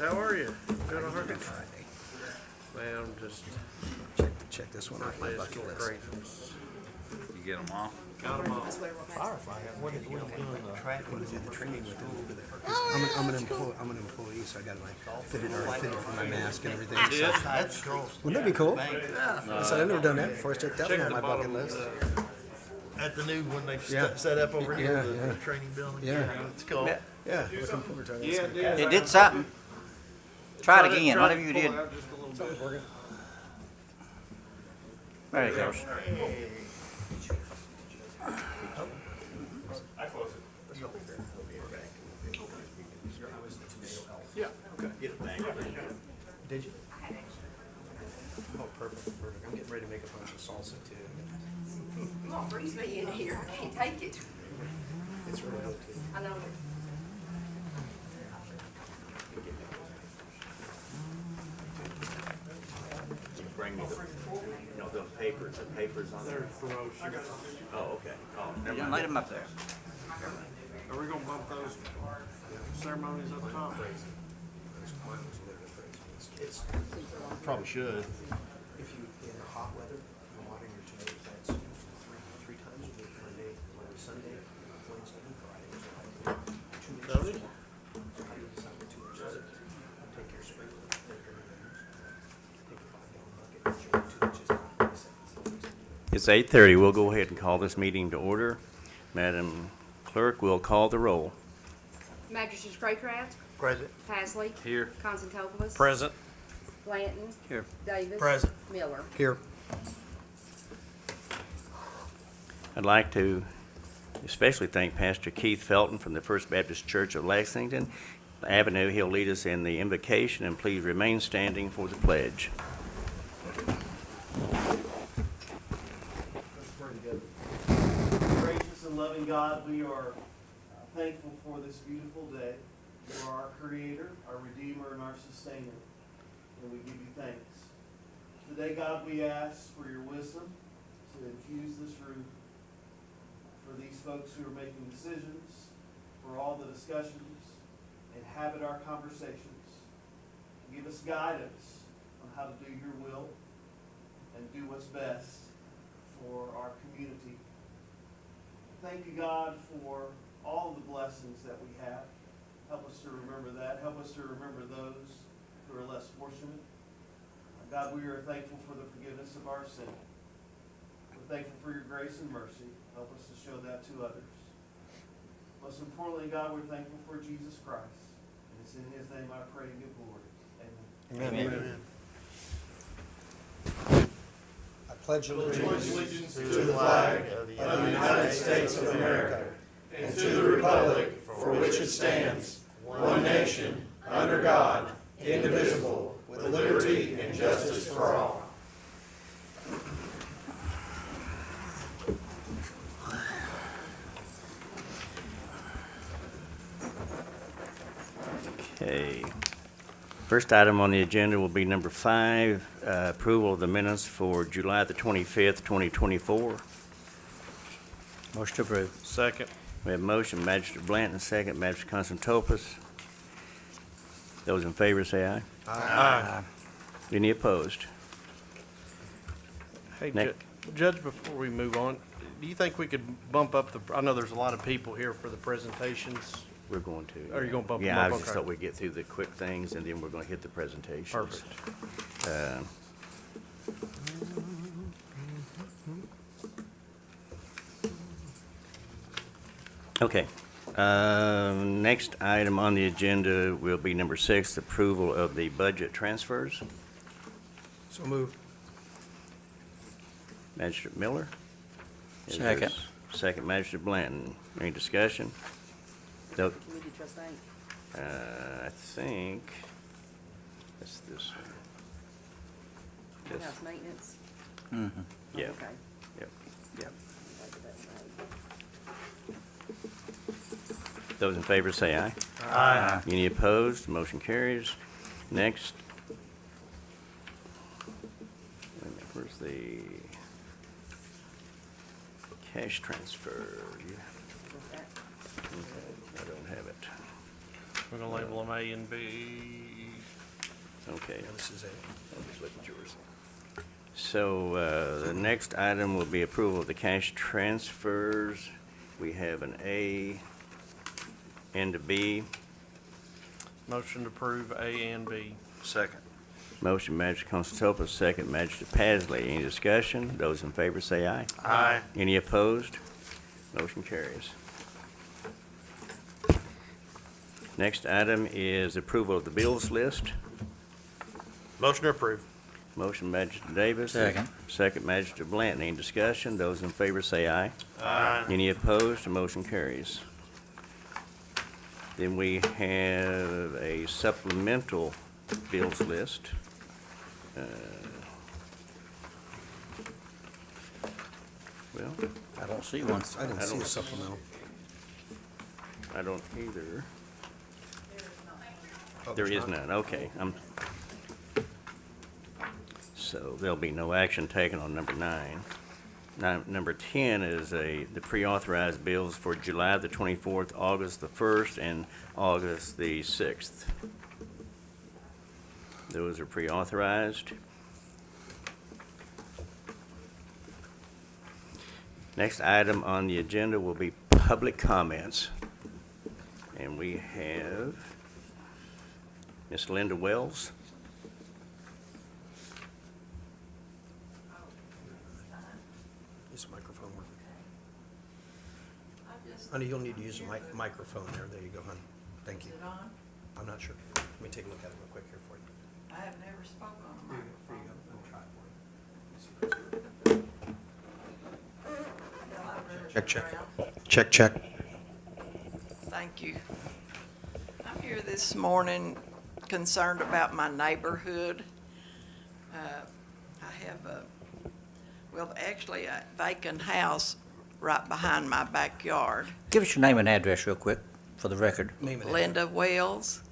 How are you? Doing all right? Friday. Man, I'm just Check this one off my bucket list. Christmas. You get them all? Got them all. Firefighter, what are you doing? I'm gonna do the training with them over there. I'm an employee, so I got like fitted for my mask and everything. So, That's cool. wouldn't that be cool? I said I've never done that before. So that one on my bucket list. At the new one they've Yeah. set up over here, Yeah, the training building. Yeah. It's cool. Yeah, looking forward to it. Yeah, it is. It did something. Try it again, whatever you did. There it goes. Yeah, okay. Did you? Oh, perfect. I'm getting ready to make a bunch of salsa too. It's all freeze me in here. I can't take it. It's really good too. I know. Bring me the papers on there. Promotion. Oh, okay. Oh, never Yeah, mind. light them up there. Are we gonna bump those ceremonies up top? Probably should. If you in hot weather, you're watering your tomatoes. That's three times a week: Monday, Sunday, Wednesday, and Friday. 2 Tony? inches. So how do you decide what 2 inches is? Take your sprinkler, take your onions, take a 5-gallon bucket, 2 inches. It's 8:30. We'll go ahead and call this meeting to order. Madam Clerk will call the roll. Magistrate Craycraft, Present. Pasley. Here. Constantopoulos. Present. Blanton. Here. Davis. Present. Miller. Here. I'd like to especially thank Pastor Keith Felton from the First Baptist Church of Lexington Avenue. He'll lead us in the invocation, and please remain standing for the pledge. Gracious and loving God, we are thankful for this beautiful day. You are our Creator, our Redeemer, and our Sustainer, and we give you thanks. Today, God, we ask for your wisdom to infuse this room, for these folks who are making decisions, for all the discussions, inhabit our conversations. Give us guidance on how to do your will and do what's best for our community. Thank you, God, for all of the blessings that we have. Help us to remember that. Help us to remember those who are less fortunate. God, we are thankful for the forgiveness of our sin. We're thankful for your grace and mercy. Help us to show that to others. Most importantly, God, we're thankful for Jesus Christ. And it's in his name I pray and give glory. Amen. Amen. I pledge allegiance To the flag of the United States of America and to the republic for which it stands, one nation, under God, indivisible, with liberty and justice for all. Okay. First item on the agenda will be number 5, approval of the minutes for July the 25th, 2024. Motion approved. Second. We have a motion, Magistrate Blanton, second, Magistrate Constantopoulos. Those in favor say aye. Aye. Any opposed? Hey, Nick. Judge, before we move on, do you think we could bump up I know there's a lot of people here for the presentations. We're going to. Are you gonna bump them Yeah, I up? just Okay. thought we'd get through the quick things, and then we're going to hit the presentations. Perfect. Okay. Next item on the agenda will be number 6, approval of the budget transfers. So moved. Magistrate Miller? Is Second. there- Second, Magistrate Blanton. Any discussion? No, Committee trust bank. I think it's this one. This, House maintenance. yeah, Okay. yep, yep. I'll take that. Those in favor say aye. Aye. Any opposed? Motion carries. Next. Wait a minute, where's the cash transfer? With that. Okay, I don't have it. We're gonna label them A and B. Okay. Yeah, this is A. I'll just look at yours. So, the next item will be approval of the cash transfers. We have an A and a B. Motion to approve A and B. Second. Motion Magistrate Constantopoulos, second Magistrate Pasley. Any discussion? Those in favor say aye. Aye. Any opposed? Motion carries. Next item is approval of the bills list. Motion to approve. Motion Magistrate Davis. Second. Second Magistrate Blanton. Any discussion? Those in favor say aye. Aye. Any opposed? The motion carries. Then we have a supplemental bills list. Well, I don't see one. I didn't I see a don't- supplemental. I don't either. Oh, There there's is not? none, okay. So there'll be no action taken on number 9. Number 10 is the pre-authorized bills for July the 24th, August the 1st, and August the 6th. Those are pre-authorized. Next item on the agenda will be public comments. And we have Miss Linda Wells. Is the microphone working? Honey, you'll need to use the microphone there. There you go, honey. Thank you. Is it on? I'm not sure. Let me take a look at it real quick here for you. I have never spoken on a Here microphone. you go. Let me try it for you. Well, I've never Check, turned check. around. Check, check. Thank you. I'm here this morning concerned about my neighborhood. I have actually a vacant house right behind my backyard. Give us your name and address real quick for the record. Name and Linda Wells,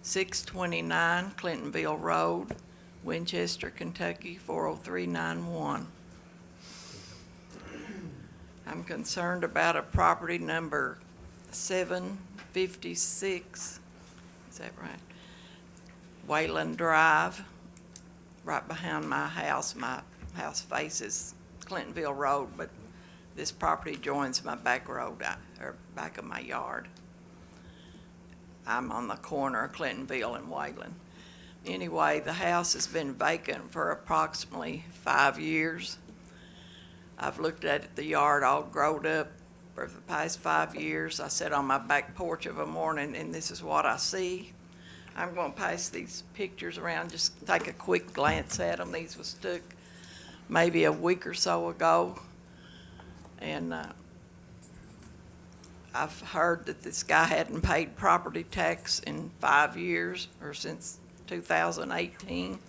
629 Clintonville Road, Winchester, Kentucky, 40391. I'm concerned about a property number 756, is that right? Wayland Drive, right behind my house. My house faces Clintonville Road, but this property joins my back road, or back of my yard. I'm on the corner of Clintonville and Wayland. Anyway, the house has been vacant for approximately 5 years. I've looked at it, the yard all growed up for the past 5 years. I sit on my back porch of a morning and this is what I see. I'm going to pass these pictures around, just take a quick glance at them. These was took maybe a week or so ago. And I've heard that this guy hadn't paid property tax in 5 years, or since 2018.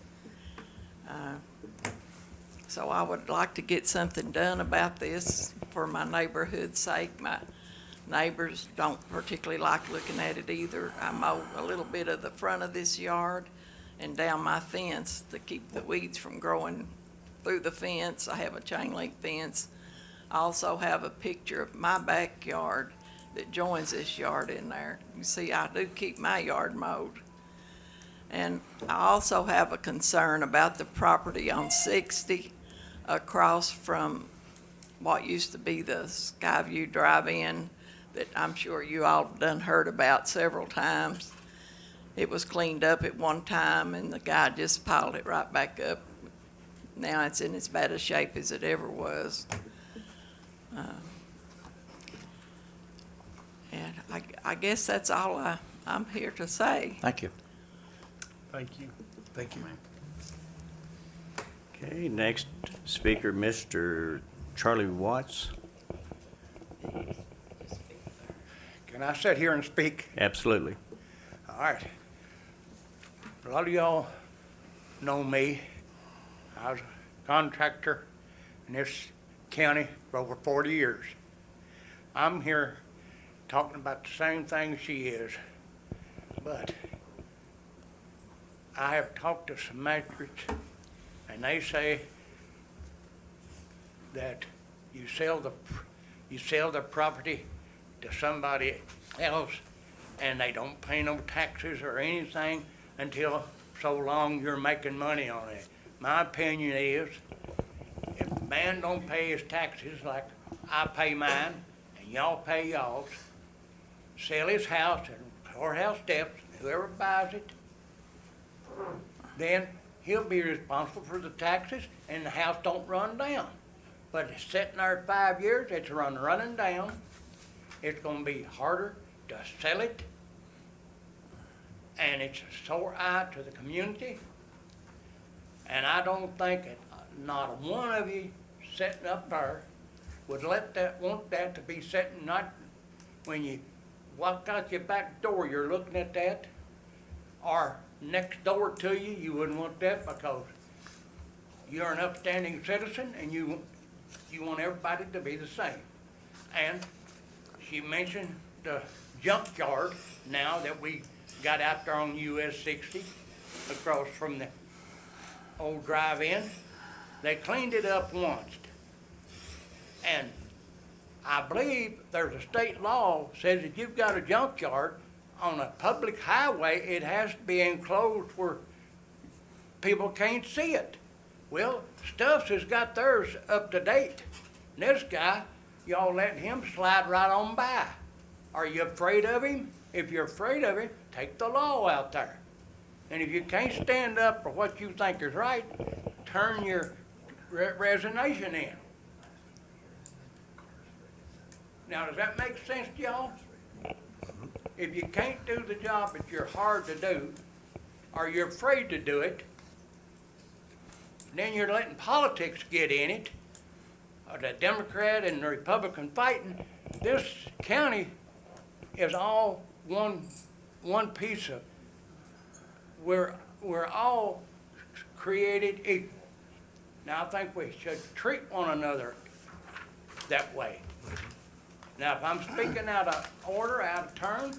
So I would like to get something done about this for my neighborhood's sake. My neighbors don't particularly like looking at it either. I mow a little bit of the front of this yard and down my fence to keep the weeds from growing through the fence. I have a chain link fence. I also have a picture of my backyard that joins this yard in there. You see, I do keep my yard mowed. And I also have a concern about the property on 60 across from what used to be the Skyview Drive-In that I'm sure you all done heard about several times. It was cleaned up at one time and the guy just piled it right back up. Now it's in as bad a shape as it ever was. And I guess that's all I'm here to say. Thank you. Thank you. Thank you. Okay, next speaker, Mr. Charlie Watts. Can I sit here and speak? Absolutely. All right. A lot of y'all know me. I was a contractor in this county for over 40 years. I'm here talking about the same thing she is, but I have talked to some magistrates, and they say that you sell the property to somebody else and they don't pay no taxes or anything until so long you're making money on it. My opinion is, if a man don't pay his taxes like I pay mine, and y'all pay y'all's, sell his house and courthouse steps, whoever buys it, then he'll be responsible for the taxes and the house don't run down. But it's sitting there 5 years, it's running down. It's gonna be harder to sell it. And it's a sore eye to the community. And I don't think that not one of you sitting up there would want that to be sitting, not when you walk out your back door, you're looking at that, or next door to you, you wouldn't want that because you're an upstanding citizen and you want everybody to be the same. And she mentioned the junkyard now that we got out there on US 60 across from the old drive-in. They cleaned it up once. And I believe there's a state law says if you've got a junkyard on a public highway, it has to be enclosed where people can't see it. Well, Stuffs has got theirs up to date. And this guy, y'all let him slide right on by. Are you afraid of him? If you're afraid of him, take the law out there. And if you can't stand up for what you think is right, turn your resignation in. Now, does that make sense to y'all? If you can't do the job that you're hard to do, or you're afraid to do it, then you're letting politics get in it, or the Democrat and the Republican fighting. This county is all one piece of, we're all created equal. Now, I think we should treat one another that way. Now, if I'm speaking out of order, out of turn,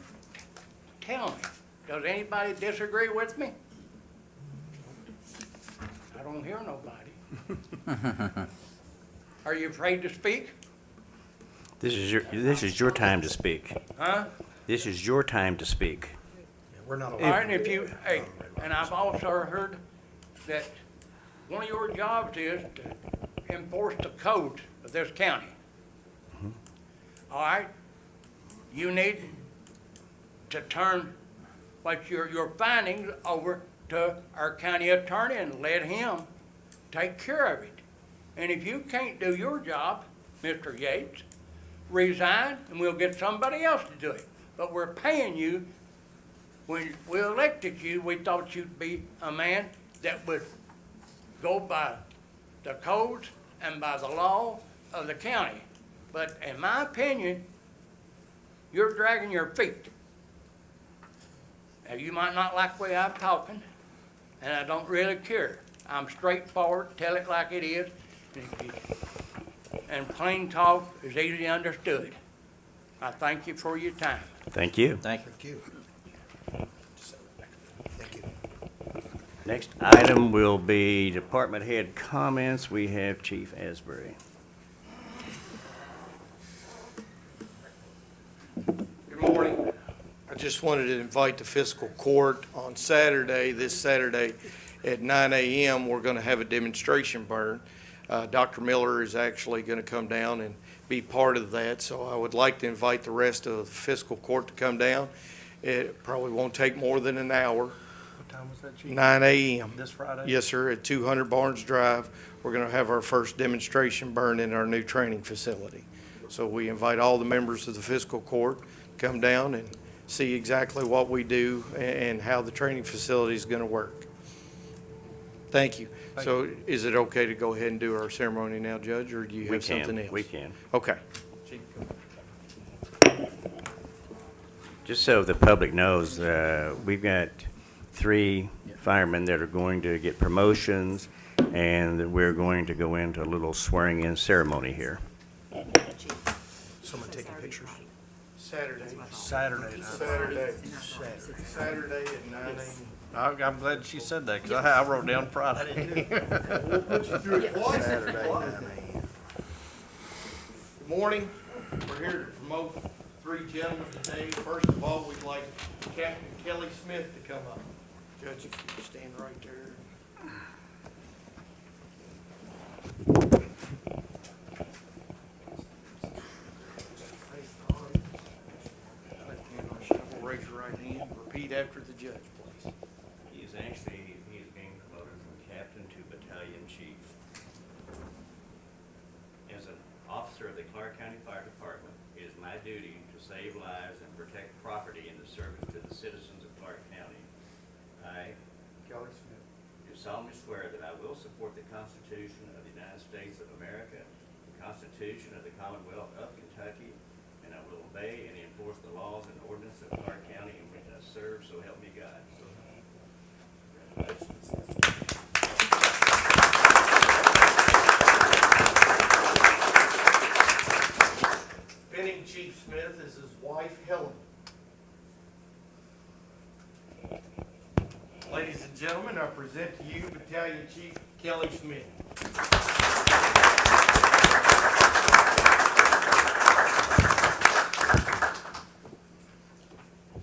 tell me. Does anybody disagree with me? I don't hear nobody. Are you afraid to speak? This is your time to speak. Huh? This is your time to speak. We're not All allowed. right, and if you, hey, and I've also heard that one of your jobs is to enforce the codes of this county. All right? You need to turn what your findings over to our county attorney and let him take care of it. And if you can't do your job, Mr. Yates, resign and we'll get somebody else to do it. But we're paying you. When we elected you, we thought you'd be a man that would go by the codes and by the law of the county. But in my opinion, you're dragging your feet. Now, you might not like the way I'm talking, and I don't really care. I'm straightforward, tell it like it is, and plain talk is easily understood. I thank you for your time. Thank you. Thank you. Thank you. Thank you. Next item will be department head comments. We have Chief Asbury. Good morning. I just wanted to invite the fiscal court on Saturday, this Saturday at 9 a.m. We're going to have a demonstration burn. Dr. Miller is actually going to come down and be part of that, so I would like to invite the rest of the fiscal court to come down. It probably won't take more than an hour. What time was that, Chief? 9 a.m. This Friday? Yes, sir, at 200 Barnes Drive. We're going to have our first demonstration burn in our new training facility. So we invite all the members of the fiscal court to come down and see exactly what we do and how the training facility is going to work. Thank you. So is it okay to go ahead and do our ceremony now, Judge, or do you have something else? We can. Okay. Just so the public knows, we've got 3 firemen that are going to get promotions, and we're going to go into a little swearing-in ceremony here. Someone taking pictures? Saturday. Saturday. Saturday at 9 a.m. I'm glad she said that, because I wrote down Friday. Saturday, 9 a.m. Good morning. We're here to promote three gentlemen today. First of all, we'd like Captain Kelly Smith to come up. Judge, if you stand right there. Left hand on shovel, raise your right hand, repeat after the judge, please. He is being promoted from captain to battalion chief. As an officer of the Clark County Fire Department, it is my duty to save lives and protect property in the service to the citizens of Clark County. I, Kelly Smith. do solemnly swear that I will support the Constitution of the United States of America, the Constitution of the Commonwealth of Kentucky, and I will obey and enforce the laws and ordinances of Clark County in which I serve, so help me God. Congratulations. Pinning Chief Smith is his wife, Helen. Ladies and gentlemen, I present to you Battalion Chief Kelly Smith.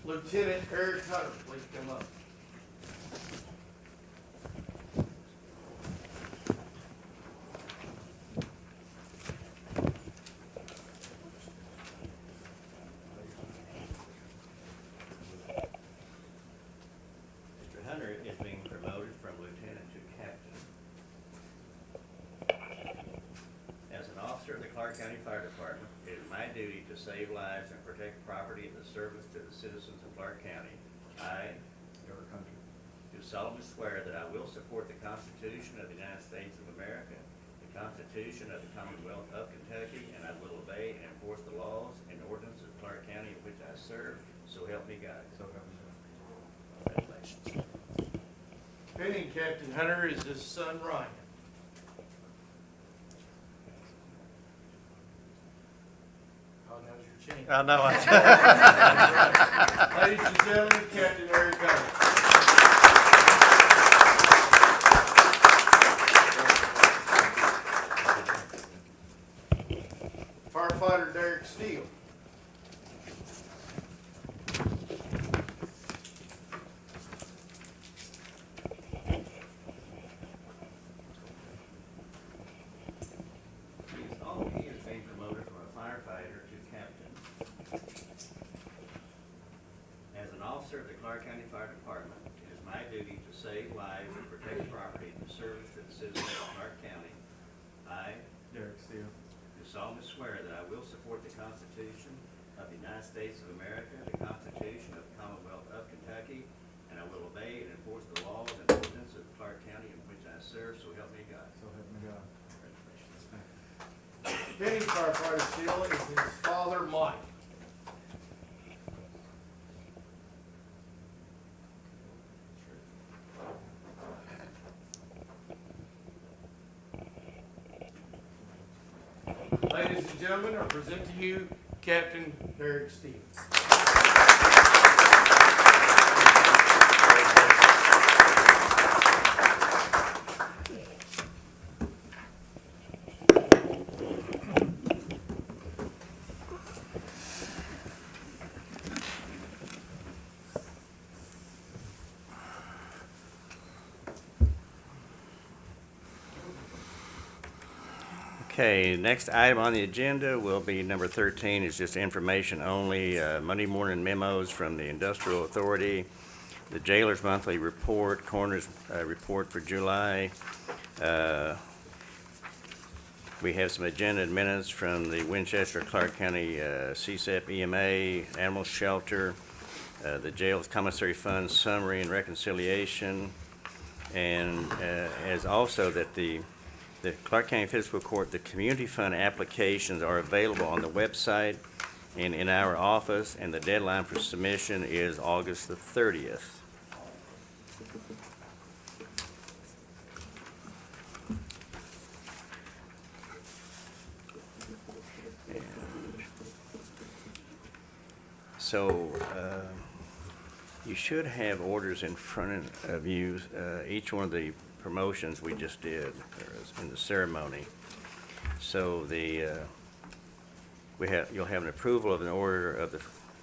Lieutenant Eric Hunter, please come up. Mr. Hunter is being promoted from lieutenant to captain. As an officer of the Clark County Fire Department, it is my duty to save lives and protect property in the service to the citizens of Clark County. I, Eric Hunter. do solemnly swear that I will support the Constitution of the United States of America, the Constitution of the Commonwealth of Kentucky, and I will obey and enforce the laws and ordinances of Clark County in which I serve, so help me God. So help me God. Congratulations. Pinning Captain Hunter is his son, Ryan. Oh, now's your chance. I know. Ladies and gentlemen, Captain Eric Hunter. Firefighter Derek Steele. He is being promoted from a firefighter to captain. As an officer of the Clark County Fire Department, it is my duty to save lives and protect property in the service to the citizens of Clark County. I Derek Steele. do solemnly swear that I will support the Constitution of the United States of America, the Constitution of the Commonwealth of Kentucky, and I will obey and enforce the laws and ordinances of Clark County in which I serve, so help me God. So help me God. Congratulations. Pinning Firefighter Steele is his father, Mike. Ladies and gentlemen, I present to you Captain Derek Steele. Okay, next item on the agenda will be number 13, is just information only, Monday morning memos from the Industrial Authority, the Jailer's Monthly Report, Coroner's Report for July. We have some agenda and minutes from the Winchester, Clark County CSEP EMA, Animal Shelter, the Jail's Commissary Fund Summary and Reconciliation, and as also that the Clark County Fiscal Court, the community fund applications are available on the website and in our office, and the deadline for submission is August the 30th. So, you should have orders in front of you, each one of the promotions we just did in the ceremony. So the You'll have an approval of an order of the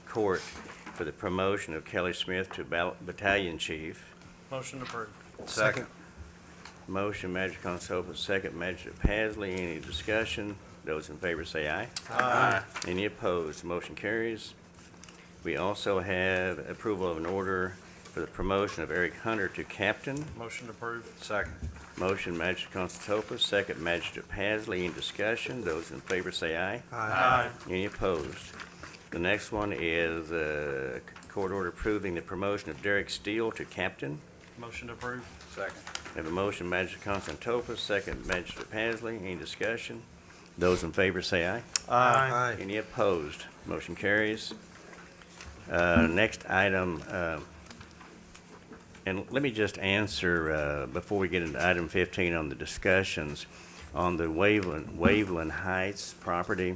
court for the promotion of Kelly Smith to battalion chief. Motion approved. Second. Motion, Magistrate Constable, second, Magistrate Pasley. Any discussion? Those in favor say aye. Aye. Any opposed? Motion carries. We also have approval of an order for the promotion of Eric Hunter to captain. Motion approved. Second. Motion, Magistrate Constable, second, Magistrate Pasley. Any discussion? Those in favor say aye. Aye. Any opposed? The next one is court order approving the promotion of Derek Steele to captain. Motion approved. Second. We have a motion, Magistrate Constantopoulos, second, Magistrate Pasley. Any discussion? Those in favor say aye. Aye. Any opposed? Motion carries. Next item, and let me just answer, before we get into item 15 on the discussions, on the Waveland Heights property,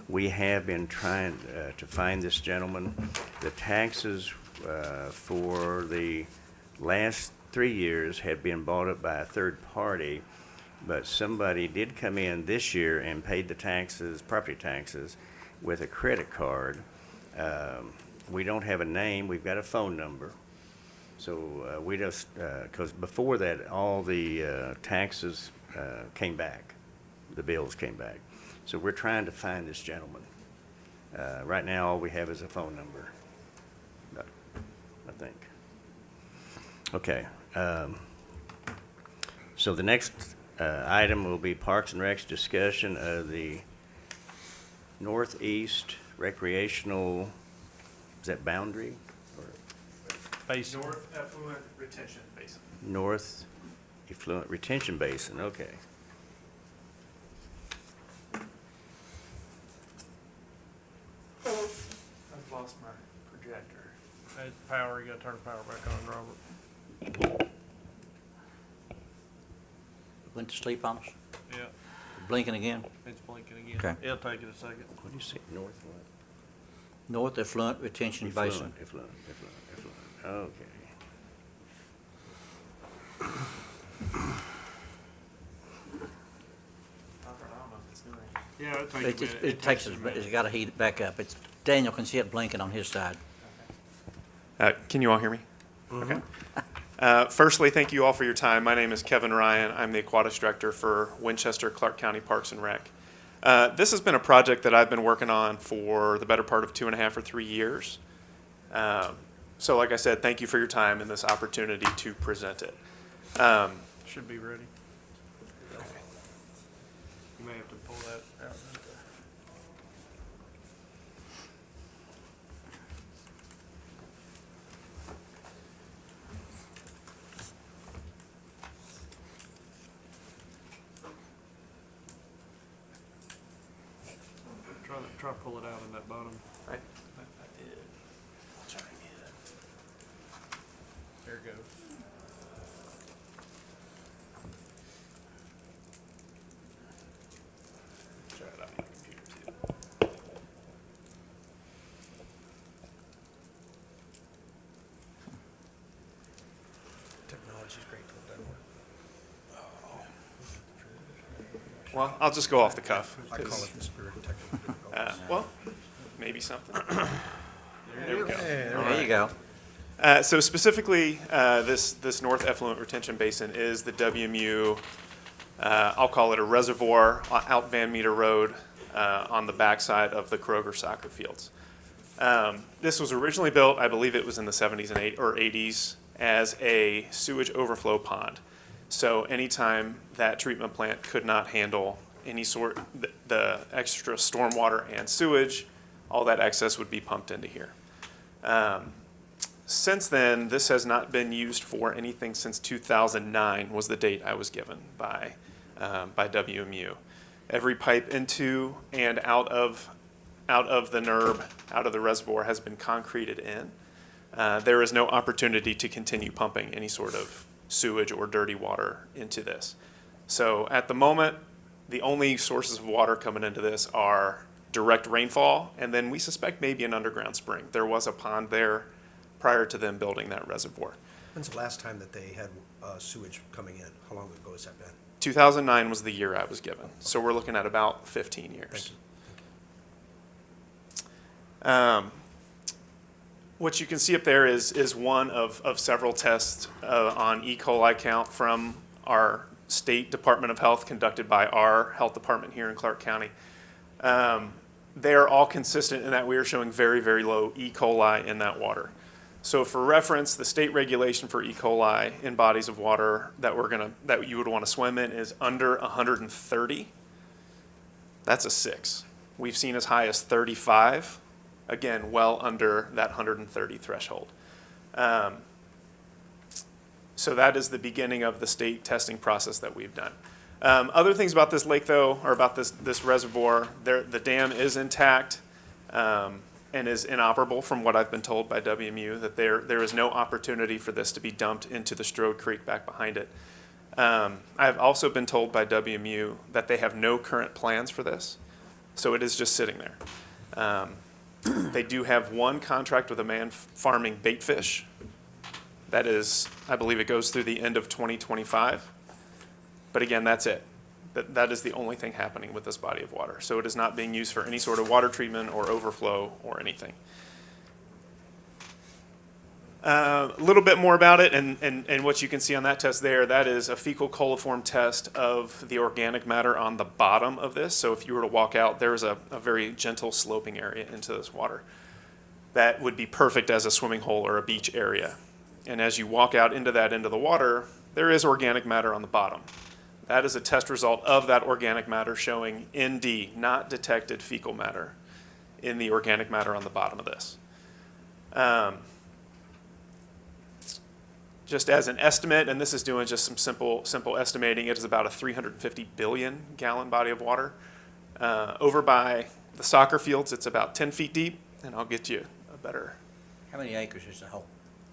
we have been trying to find this gentleman. The taxes for the last 3 years have been bought up by a third party, but somebody did come in this year and paid the taxes, property taxes, with a credit card. We don't have a name, we've got a phone number. So we just, because before that, all the taxes came back, the bills came back. So we're trying to find this gentleman. Right now, all we have is a phone number, I think. Okay. So the next item will be Parks and Rec's discussion of the Northeast Recreational, is that boundary? Or Basin. North Effluent Retention Basin. North Effluent Retention Basin, okay. I've lost my projector. Hey, power, you gotta turn the power back on, Robert. Went to sleep on us? Yeah, Blinking again? it's blinking again. Okay. It'll take it a second. What do you say, north what? North Effluent Retention Basin. Effluent. Okay. I don't know if it's doing. Yeah, it'll take a It minute. it takes us, it's gotta heat it back up. It's, Daniel can see it blinking on his side. Can you all hear me? Okay. Firstly, thank you all for your time. My name is Kevin Ryan. I'm the Aquatics Director for Winchester Clark County Parks and Rec. This has been a project that I've been working on for the better part of 2.5 or 3 years. So like I said, thank you for your time and this opportunity to present it. Should be ready. You may have to pull that out. Try to pull it out in that bottom. I did. I'll try again. There it goes. Try it out on my computer too. Technology's great, till it doesn't work. Well, I'll just go off the cuff. I call 'cause, it the spirit of technical difficulties. well, maybe something. There we go. There you go. So specifically, this North Effluent Retention Basin is the WMU, I'll call it a reservoir out Van Meter Road on the backside of the Kroger soccer fields. This was originally built, I believe it was in the 70s and 80s, as a sewage overflow pond. So anytime that treatment plant could not handle any sort, the extra stormwater and sewage, all that excess would be pumped into here. Since then, this has not been used for anything since 2009 was the date I was given by WMU. Every pipe into and out of the NERB, out of the reservoir, has been concreted in. There is no opportunity to continue pumping any sort of sewage or dirty water into this. So at the moment, the only sources of water coming into this are direct rainfall, and then we suspect maybe an underground spring. There was a pond there prior to them building that reservoir. When's the last time that they had sewage coming in? How long ago has that been? 2009 was the year I was given, so we're looking at about 15 years. Thank you. What you can see up there is one of several tests on E. coli count from our state Department of Health conducted by our health department here in Clark County. They are all consistent in that we are showing very, very low E. coli in that water. So for reference, the state regulation for E. coli in bodies of water that you would want to swim in is under 130. That's a 6. We've seen as high as 35. Again, well under that 130 threshold. So that is the beginning of the state testing process that we've done. Other things about this lake, though, or about this reservoir, the dam is intact and is inoperable from what I've been told by WMU, that there is no opportunity for this to be dumped into the Strode Creek back behind it. I've also been told by WMU that they have no current plans for this, so it is just sitting there. They do have one contract with a man farming bait fish. That is, I believe it goes through the end of 2025. But again, that's it. That is the only thing happening with this body of water. So it is not being used for any sort of water treatment or overflow or anything. A little bit more about it, and what you can see on that test there, that is a fecal coliform test of the organic matter on the bottom of this. So if you were to walk out, there's a very gentle sloping area into this water. That would be perfect as a swimming hole or a beach area. And as you walk out into the water, there is organic matter on the bottom. That is a test result of that organic matter showing ND, not detected fecal matter, in the organic matter on the bottom of this. Just as an estimate, and this is doing just some simple estimating, it is about a 350 billion gallon body of water. Over by the soccer fields, it's about 10 feet deep, and I'll get you a better. How many acres is the whole?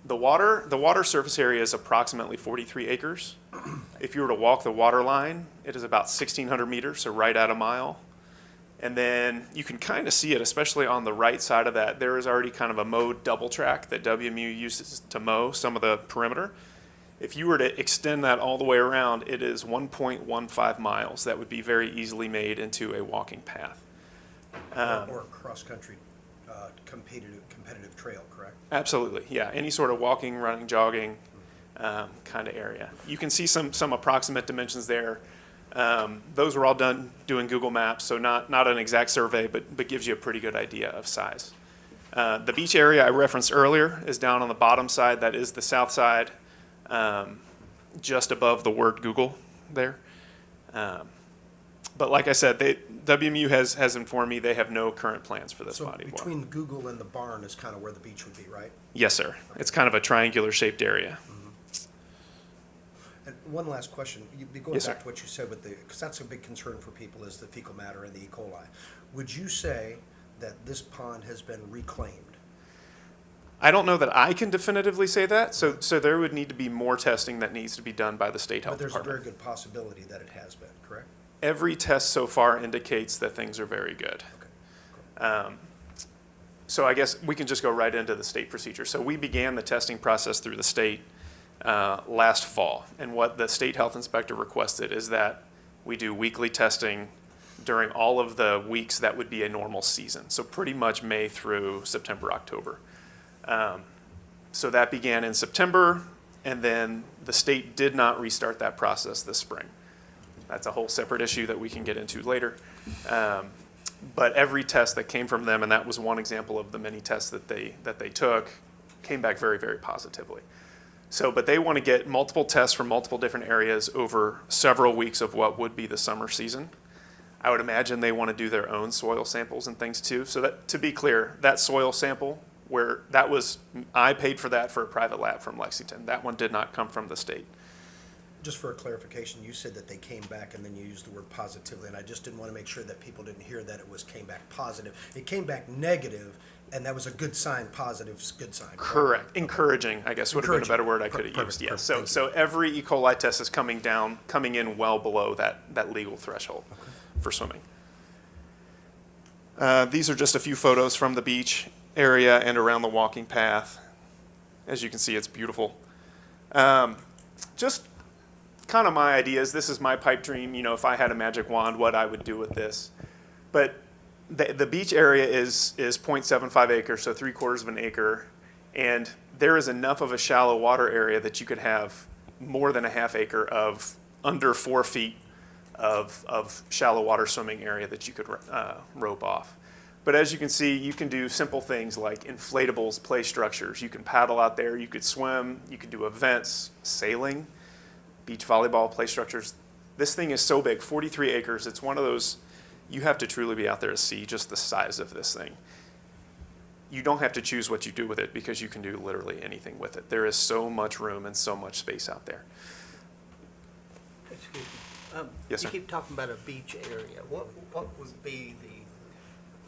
The water surface area is approximately 43 acres. If you were to walk the water line, it is about 1,600 meters, so right at a mile. And then you can kind of see it, especially on the right side of that. There is already kind of a mowed double track that WMU uses to mow some of the perimeter. If you were to extend that all the way around, it is 1.15 miles. That would be very easily made into a walking path. Or cross-country competitive trail, correct? Absolutely, yeah. Any sort of walking, running, jogging kind of area. You can see some approximate dimensions there. Those were all done doing Google Maps, so not an exact survey, but gives you a pretty good idea of size. The beach area I referenced earlier is down on the bottom side. That is the south side, just above the word Google there. But like I said, WMU has informed me they have no current plans for this body of water. So between Google and the barn is kind of where the beach would be, right? Yes, sir. It's kind of a triangular shaped area. And one last question, going Yes, back sir. to what you said because that's a big concern for people is the fecal matter and the E. coli. Would you say that this pond has been reclaimed? I don't know that I can definitively say that, so there would need to be more testing that needs to be done by the state health But there's a department. very good possibility that it has been, correct? Every test so far indicates that things are very good. Okay. So I guess we can just go right into the state procedure. So we began the testing process through the state last fall. And what the state health inspector requested is that we do weekly testing during all of the weeks that would be a normal season. So pretty much May through September, October. So that began in September, and then the state did not restart that process this spring. That's a whole separate issue that we can get into later. But every test that came from them, and that was one example of the many tests that they took, came back very, very positively. So, but they want to get multiple tests from multiple different areas over several weeks of what would be the summer season. I would imagine they want to do their own soil samples and things too. So that, to be clear, that soil sample, I paid for that for a private lab from Lexington. That one did not come from the state. Just for a clarification, you said that they came back and then you used the word positively, and I just didn't want to make sure that people didn't hear that it came back positive. It came back negative, and that was a good sign, positive's good sign. Correct. Encouraging, I guess, would have been a better word I could have used. Yeah. So every E. coli test is coming in well below that legal threshold for swimming. These are just a few photos from the beach area and around the walking path. As you can see, it's beautiful. Just kind of my ideas. This is my pipe dream. You know, if I had a magic wand, what I would do with this. But the beach area is 0.75 acres, so 3/4 of an acre, and there is enough of a shallow water area that you could have more than a half acre of under 4 feet of shallow water swimming area that you could rope off. But as you can see, you can do simple things like inflatables, play structures. You can paddle out there, you could swim, you could do events, sailing, beach volleyball, play structures. This thing is so big, 43 acres. It's one of those, you have to truly be out there to see just the size of this thing. You don't have to choose what you do with it because you can do literally anything with it. There is so much room and so much space out there. Excuse me. Yes, sir. You keep talking about a beach area. What would be the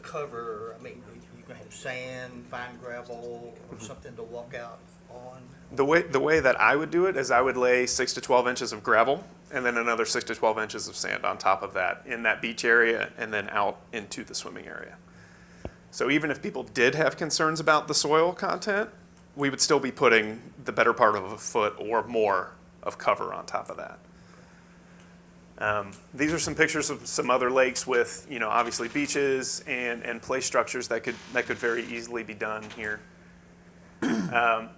cover? I mean, you can have sand, fine gravel, or something to walk out on? The way that I would do it is I would lay 6 to 12 inches of gravel and then another 6 to 12 inches of sand on top of that in that beach area and then out into the swimming area. So even if people did have concerns about the soil content, we would still be putting the better part of a foot or more of cover on top of that. These are some pictures of some other lakes with, obviously beaches and play structures that could very easily be done here.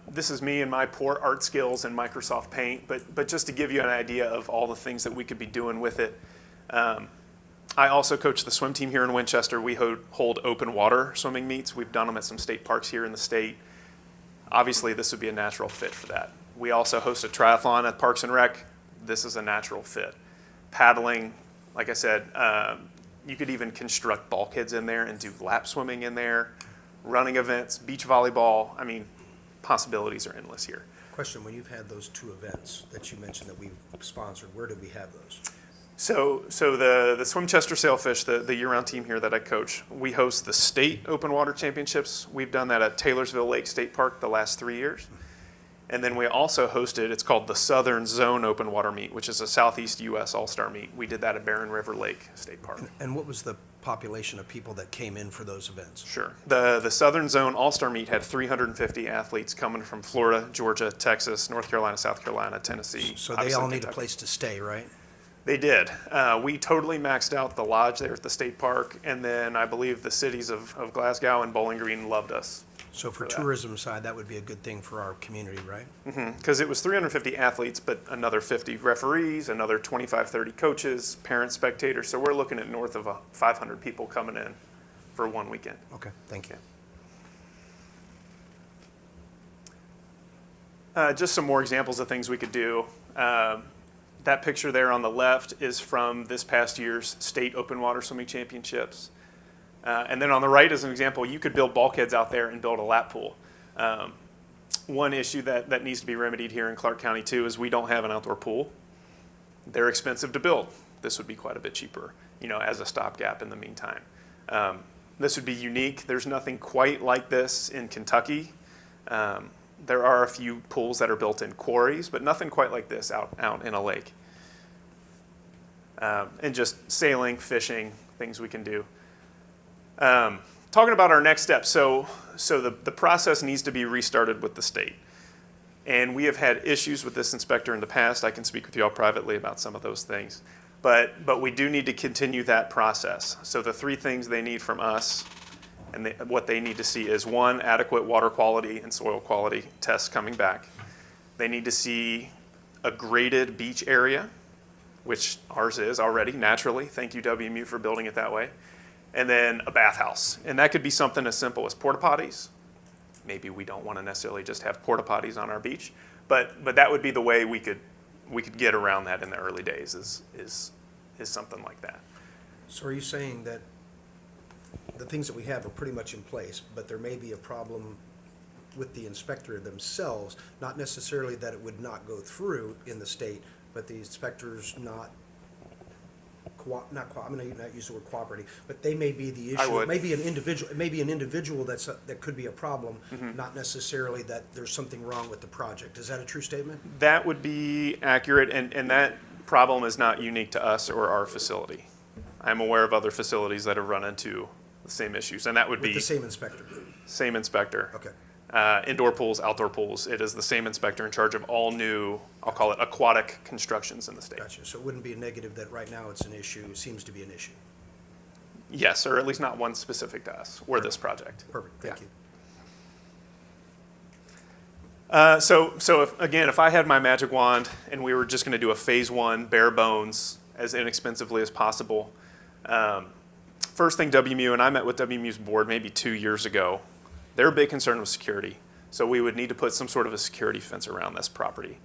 This is me and my poor art skills in Microsoft Paint, but just to give you an idea of all the things that we could be doing with it. I also coach the swim team here in Winchester. We hold open water swimming meets. We've done them at some state parks here in the state. Obviously, this would be a natural fit for that. We also host a triathlon at Parks and Rec. This is a natural fit. Paddling, like I said, you could even construct bulkheads in there and do lap swimming in there, running events, beach volleyball. I mean, possibilities are endless here. Question, when you've had those 2 events that you mentioned that we've sponsored, where did we have those? So the Swimchester Sailfish, the year-round team here that I coach, we host the state open water championships. We've done that at Taylorsville Lake State Park the last 3 years. And then we also hosted, it's called the Southern Zone Open Water Meet, which is a Southeast U.S. All-Star Meet. We did that at Barren River Lake State Park. And what was the population of people that came in for those events? Sure. The Southern Zone All-Star Meet had 350 athletes coming from Florida, Georgia, Texas, North Carolina, South Carolina, Tennessee. So they obviously all need a Kentucky. place to stay, right? They did. We totally maxed out the lodge there at the state park, and then I believe the cities of Glasgow and Bowling Green loved us. So for For that. tourism side, that would be a good thing for our community, right? Because it was 350 athletes, but another 50 referees, another 25, 30 coaches, parents, spectators. So we're looking at north of 500 people coming in for one weekend. Okay, thank you. Just some more examples of things we could do. That picture there on the left is from this past year's state open water swimming championships. And then on the right, as an example, you could build bulkheads out there and build a lap pool. One issue that needs to be remedied here in Clark County too is we don't have an outdoor pool. They're expensive to build. This would be quite a bit cheaper, as a stopgap in the meantime. This would be unique. There's nothing quite like this in Kentucky. There are a few pools that are built in quarries, but nothing quite like this out in a lake. And just sailing, fishing, things we can do. Talking about our next step, so the process needs to be restarted with the state. And we have had issues with this inspector in the past. I can speak with you all privately about some of those things. But we do need to continue that process. So the 3 things they need from us and what they need to see is 1, adequate water quality and soil quality tests coming back. They need to see a graded beach area, which ours is already naturally. Thank you, WMU, for building it that way. And then a bathhouse. And that could be something as simple as porta potties. Maybe we don't want to necessarily just have porta potties on our beach, but that would be the way we could get around that in the early days is something like that. So are you saying that the things that we have are pretty much in place, but there may be a problem with the inspector themselves, not necessarily that it would not go through in the state, but the inspectors I'm going to not use the word cooperating, but they may be the issue. I would. It may be an individual that could be a problem, not necessarily that there's something wrong with the project. Is that a true statement? That would be accurate, and that problem is not unique to us or our facility. I'm aware of other facilities that have run into the same issues, and that would With be the same inspector? same inspector. Okay. Indoor pools, outdoor pools, it is the same inspector in charge of all new, I'll call it aquatic constructions in the state. Gotcha. So it wouldn't be a negative that right now it's an issue, it seems to be an issue. Yes, or at least not one specific to us or this project. Perfect, thank you. So if I had my magic wand and we were just going to do a phase one bare bones as inexpensively as possible, first thing WMU, and I met with WMU's board maybe 2 years ago, their big concern was security. So we would need to put some sort of a security fence around this property.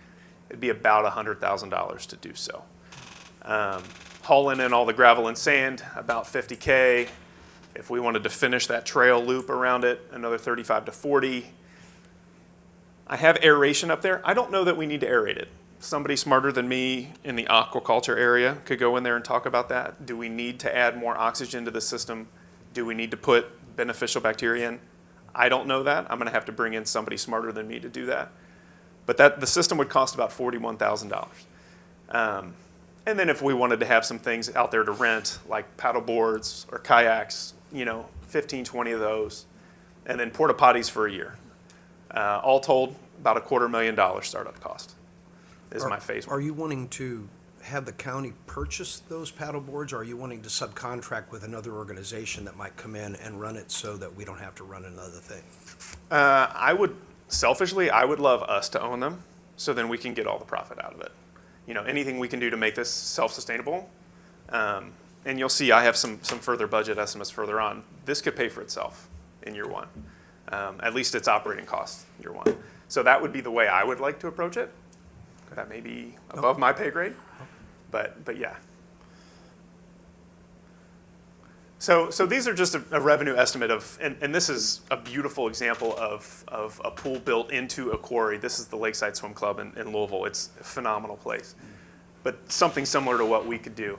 It'd be about $100,000 to do so. Hauling in all the gravel and sand, about $50K. If we wanted to finish that trail loop around it, another 35 to 40. I have aeration up there. I don't know that we need to aerate it. Somebody smarter than me in the aquaculture area could go in there and talk about that. Do we need to add more oxygen to the system? Do we need to put beneficial bacteria in? I don't know that. I'm going to have to bring in somebody smarter than me to do that. But the system would cost about $41,000. And then if we wanted to have some things out there to rent, like paddle boards or kayaks, 15, 20 of those, and then porta potties for a year. All told, about $250,000 startup cost is my phase one. Are you wanting to have the county purchase those paddle boards, or are you wanting to subcontract with another organization that might come in and run it so that we don't have to run another thing? Selfishly, I would love us to own them, so then we can get all the profit out of it. Anything we can do to make this self-sustainable. And you'll see I have some further budget estimates further on. This could pay for itself in year one. At least its operating costs year one. So that would be the way I would like to approach it. That may be above my pay grade, but yeah. So these are just a revenue estimate of, and this is a beautiful example of a pool built into a quarry. This is the Lakeside Swim Club in Louisville. It's a phenomenal place, but something similar to what we could do.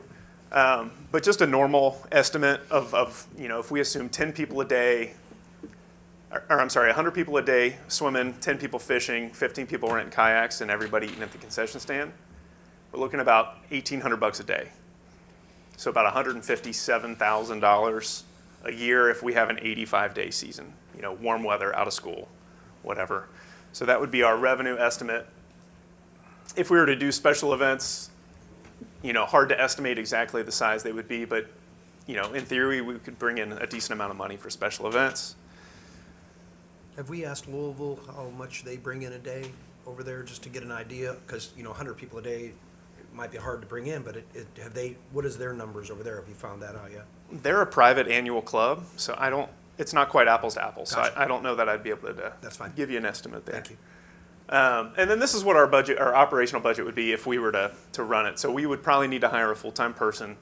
But just a normal estimate of if we assume 10 people a day, or I'm sorry, 100 people a day swimming, 10 people fishing, 15 people renting kayaks, and everybody eating at the concession stand, we're looking at about $1,800 a day. So about $157,000 a year if we have an 85-day season, warm weather, out of school, whatever. So that would be our revenue estimate. If we were to do special events, hard to estimate exactly the size they would be, but in theory, we could bring in a decent amount of money for special events. Have we asked Louisville how much they bring in a day over there, just to get an idea? Because 100 people a day might be hard to bring in, but what is their numbers over there? Have you found that out yet? They're a private annual club, so it's not quite apples to apples. Gotcha. So I don't know that I'd be able to That's fine. give you an estimate there. Thank you. And then this is what our operational budget would be if we were to run it. So we would probably need to hire a full-time person.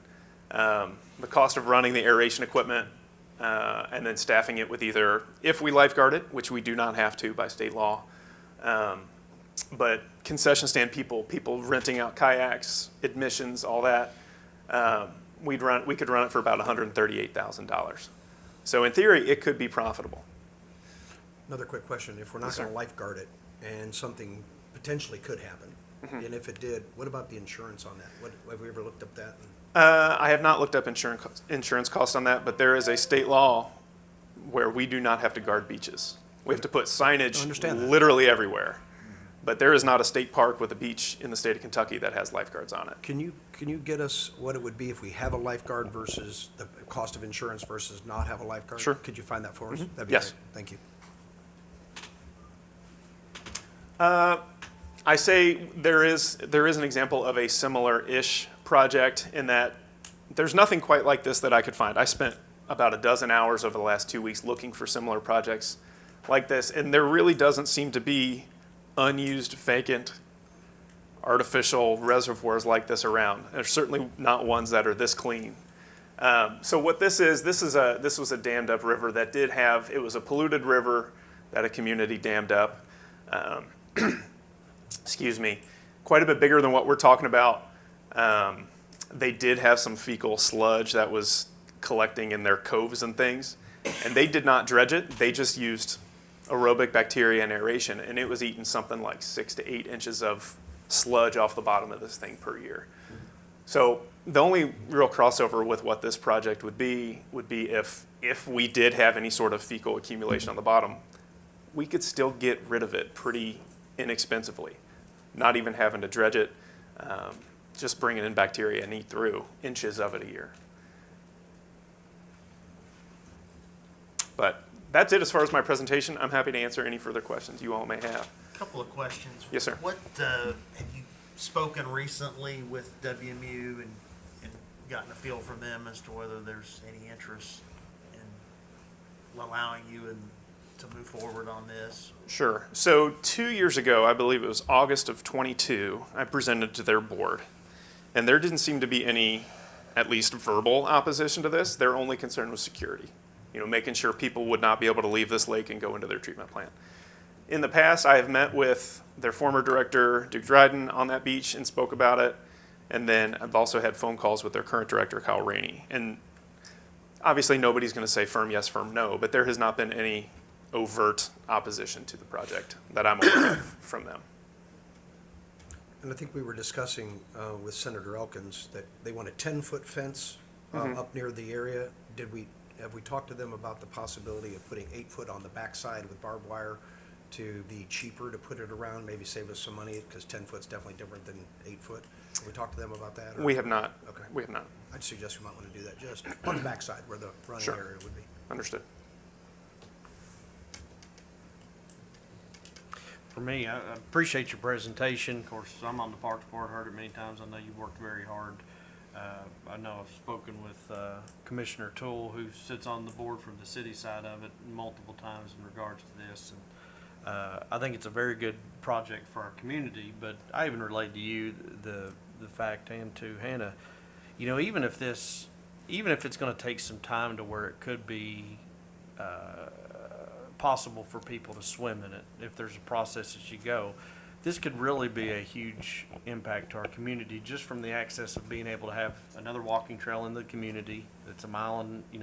The cost of running the aeration equipment, and then staffing it with either, if we lifeguard it, which we do not have to by state law, but concession stand people renting out kayaks, admissions, all that, we could run it for about $138,000. So in theory, it could be profitable. Another quick question. If we're not Yes, going to sir. lifeguard it and something potentially could happen, and if it did, what about the insurance on that? Have we ever looked up that? I have not looked up insurance costs on that, but there is a state law where we do not have to guard beaches. We have to put I signage understand that. literally everywhere. But there is not a state park with a beach in the state of Kentucky that has lifeguards on it. Can you get us what it would be if we have a lifeguard versus the cost of insurance versus not have a lifeguard? Sure. Could you find that for us? That'd be Yes. great. Thank you. I say there is an example of a similar-ish project in that there's nothing quite like this that I could find. I spent about a dozen hours over the last 2 weeks looking for similar projects like this, and there really doesn't seem to be unused, vacant, artificial reservoirs like this around. There's certainly not ones that are this clean. So what this was a dammed up river that it was a polluted river that a community dammed up. Excuse me, quite a bit bigger than what we're talking about. They did have some fecal sludge that was collecting in their coves and things, and they did not dredge it. They just used aerobic bacteria and aeration, and it was eating something like 6 to 8 inches of sludge off the bottom of this thing per year. So the only real crossover with what this project would be if we did have any sort of fecal accumulation on the bottom, we could still get rid of it pretty inexpensively, not even having to dredge it, just bringing in bacteria and eat through inches of it a year. But that's it as far as my presentation. I'm happy to answer any further questions you all may have. Couple of questions. Yes, sir. What, have you spoken recently with WMU and gotten a feel from them as to whether there's any interest in allowing you to move forward on this? Sure. So 2 years ago, I believe it was August of 22, I presented to their board. And there didn't seem to be any, at least verbal opposition to this. Their only concern was security. Making sure people would not be able to leave this lake and go into their treatment plant. In the past, I have met with their former director, Duke Dryden, on that beach and spoke about it. And then I've also had phone calls with their current director, Kyle Rainey. And obviously nobody's going to say firm yes, firm no, but there has not been any overt opposition to the project that I'm aware of from them. And I think we were discussing with Senator Elkins that they want a 10-foot fence up near the area. Have we talked to them about the possibility of putting 8 foot on the backside with barbed wire to be cheaper to put it around, maybe save us some money, because 10 foot's definitely different than 8 foot? Have we talked to them about that? Or? We have not. Okay. We have not. I'd suggest we might want to do that just on the backside where the running Sure. area would be. Understood. For me, I appreciate your presentation. Of course, I'm on the Parks Board, heard it many times. I know you worked very hard. I know I've spoken with Commissioner Toole, who sits on the board from the city side of it, multiple times in regards to this. And I think it's a very good project for our community, but I even relayed to you the fact, and to Hannah, even if it's going to take some time to where it could be possible for people to swim in it, if there's a process as you go, this could really be a huge impact to our community, just from the access of being able to have another walking trail in the community that's a mile and a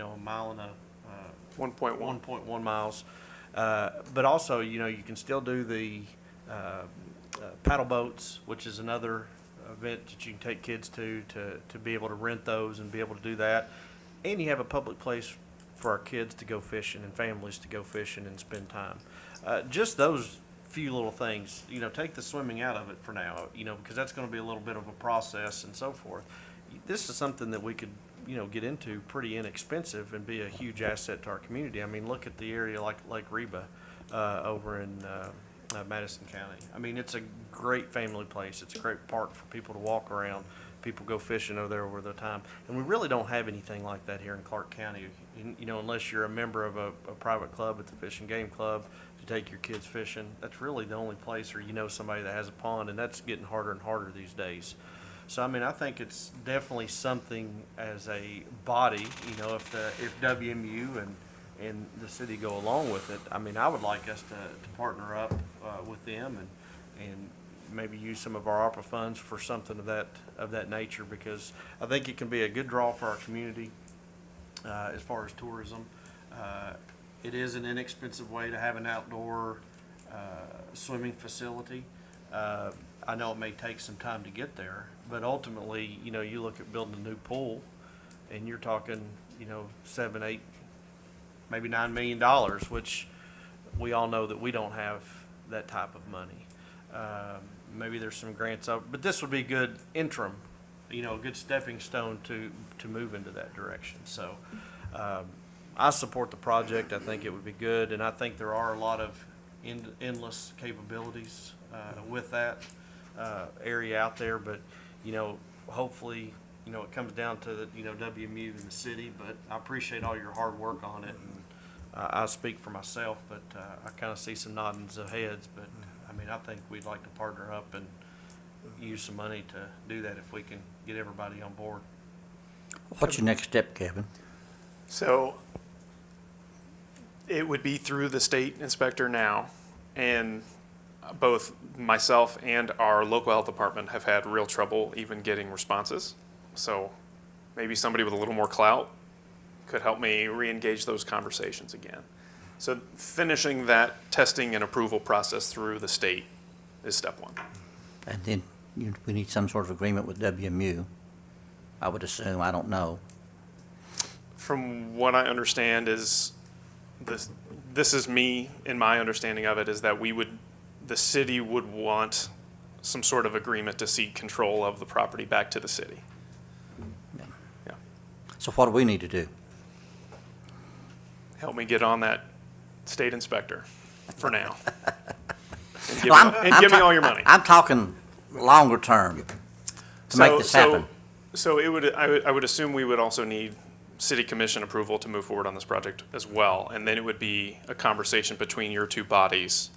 1.1. 1.1 miles. But also, you can still do the paddle boats, which is another event that you can take kids to be able to rent those and be able to do that. And you have a public place for our kids to go fishing and families to go fishing and spend time. Just those few little things, take the swimming out of it for now, because that's going to be a little bit of a process and so forth. This is something that we could, get into pretty inexpensive and be a huge asset to our community. I mean, look at the area like Lake Reba over in Madison County. I mean, it's a great family place. It's a great park for people to walk around. People go fishing over there over the time. And we really don't have anything like that here in Clark County, unless you're a member of a private club at the Fish and Game Club to take your kids fishing. That's really the only place where somebody that has a pond, and that's getting harder and harder these days. So, I mean, I think it's definitely something as a body, if WMU and the city go along with it. I mean, I would like us to partner up with them and maybe use some of our ARPA funds for something of that nature, because I think it can be a good draw for our community as far as tourism. It is an inexpensive way to have an outdoor swimming facility. I know it may take some time to get there, but ultimately, you look at building a new pool and you're talking, $7, $8, maybe $9 million, which we all know that we don't have that type of money. Maybe there's some grants up, but this would be good interim, a good stepping stone to move into that direction. So I support the project. I think it would be good, and I think there are a lot of endless capabilities with that area out there. But hopefully, it comes down to the WMU and the city. But I appreciate all your hard work on it, and I speak for myself, but I kind of see some noddings of heads. But I mean, I think we'd like to partner up and use some money to do that if we can get everybody on board. What's your next step, Kevin? So it would be through the state inspector now, and both myself and our local health department have had real trouble even getting responses. So maybe somebody with a little more clout could help me re-engage those conversations again. So finishing that testing and approval process through the state is step one. And then we need some sort of agreement with WMU, I would assume. I don't know. From what I understand is this is me, in my understanding of it, is that the city would want some sort of agreement to cede control of the property back to the city. Yeah. Yeah. So what do we need to do? help me get on that state inspector for now. And give, Well, me, and give me all your money. I'm talking longer term to make this happen. So I would assume we would also need city commission approval to move forward on this project as well. And then it would be a conversation between your two bodies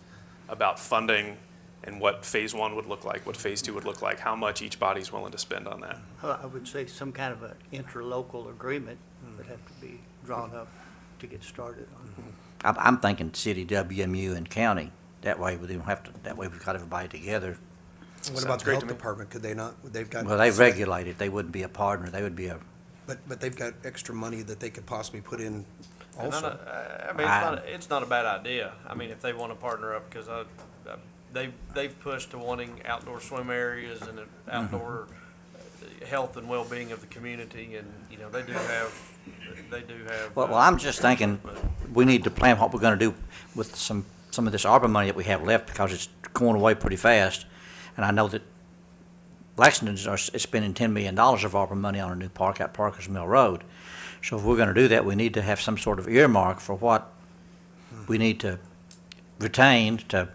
about funding and what phase one would look like, what phase two would look like, how much each body's willing to spend on that. I would say some kind of an interlocal agreement would have to be drawn up to get started on. I'm thinking city, WMU, and county. That way we don't have to, that way we've got everybody together. What Sounds about the great health to me. department? Could they not, they've got. Well, they regulate it. They wouldn't be a partner. They would be a, But they've got extra money that they could possibly put in And also. I mean, it's not a bad idea. I mean, if they want to partner up, because they've pushed to wanting outdoor swim areas and outdoor health and well-being of the community, and, you know, they do have. well, I'm just thinking, we need to plan what we're gonna do with some of this ARPA money that we have left, because it's going away pretty fast. And I know that Lexington's is spending $10 million of ARPA money on a new park at Parker's Mill Road. So if we're gonna do that, we need to have some sort of earmark for what we need to retain to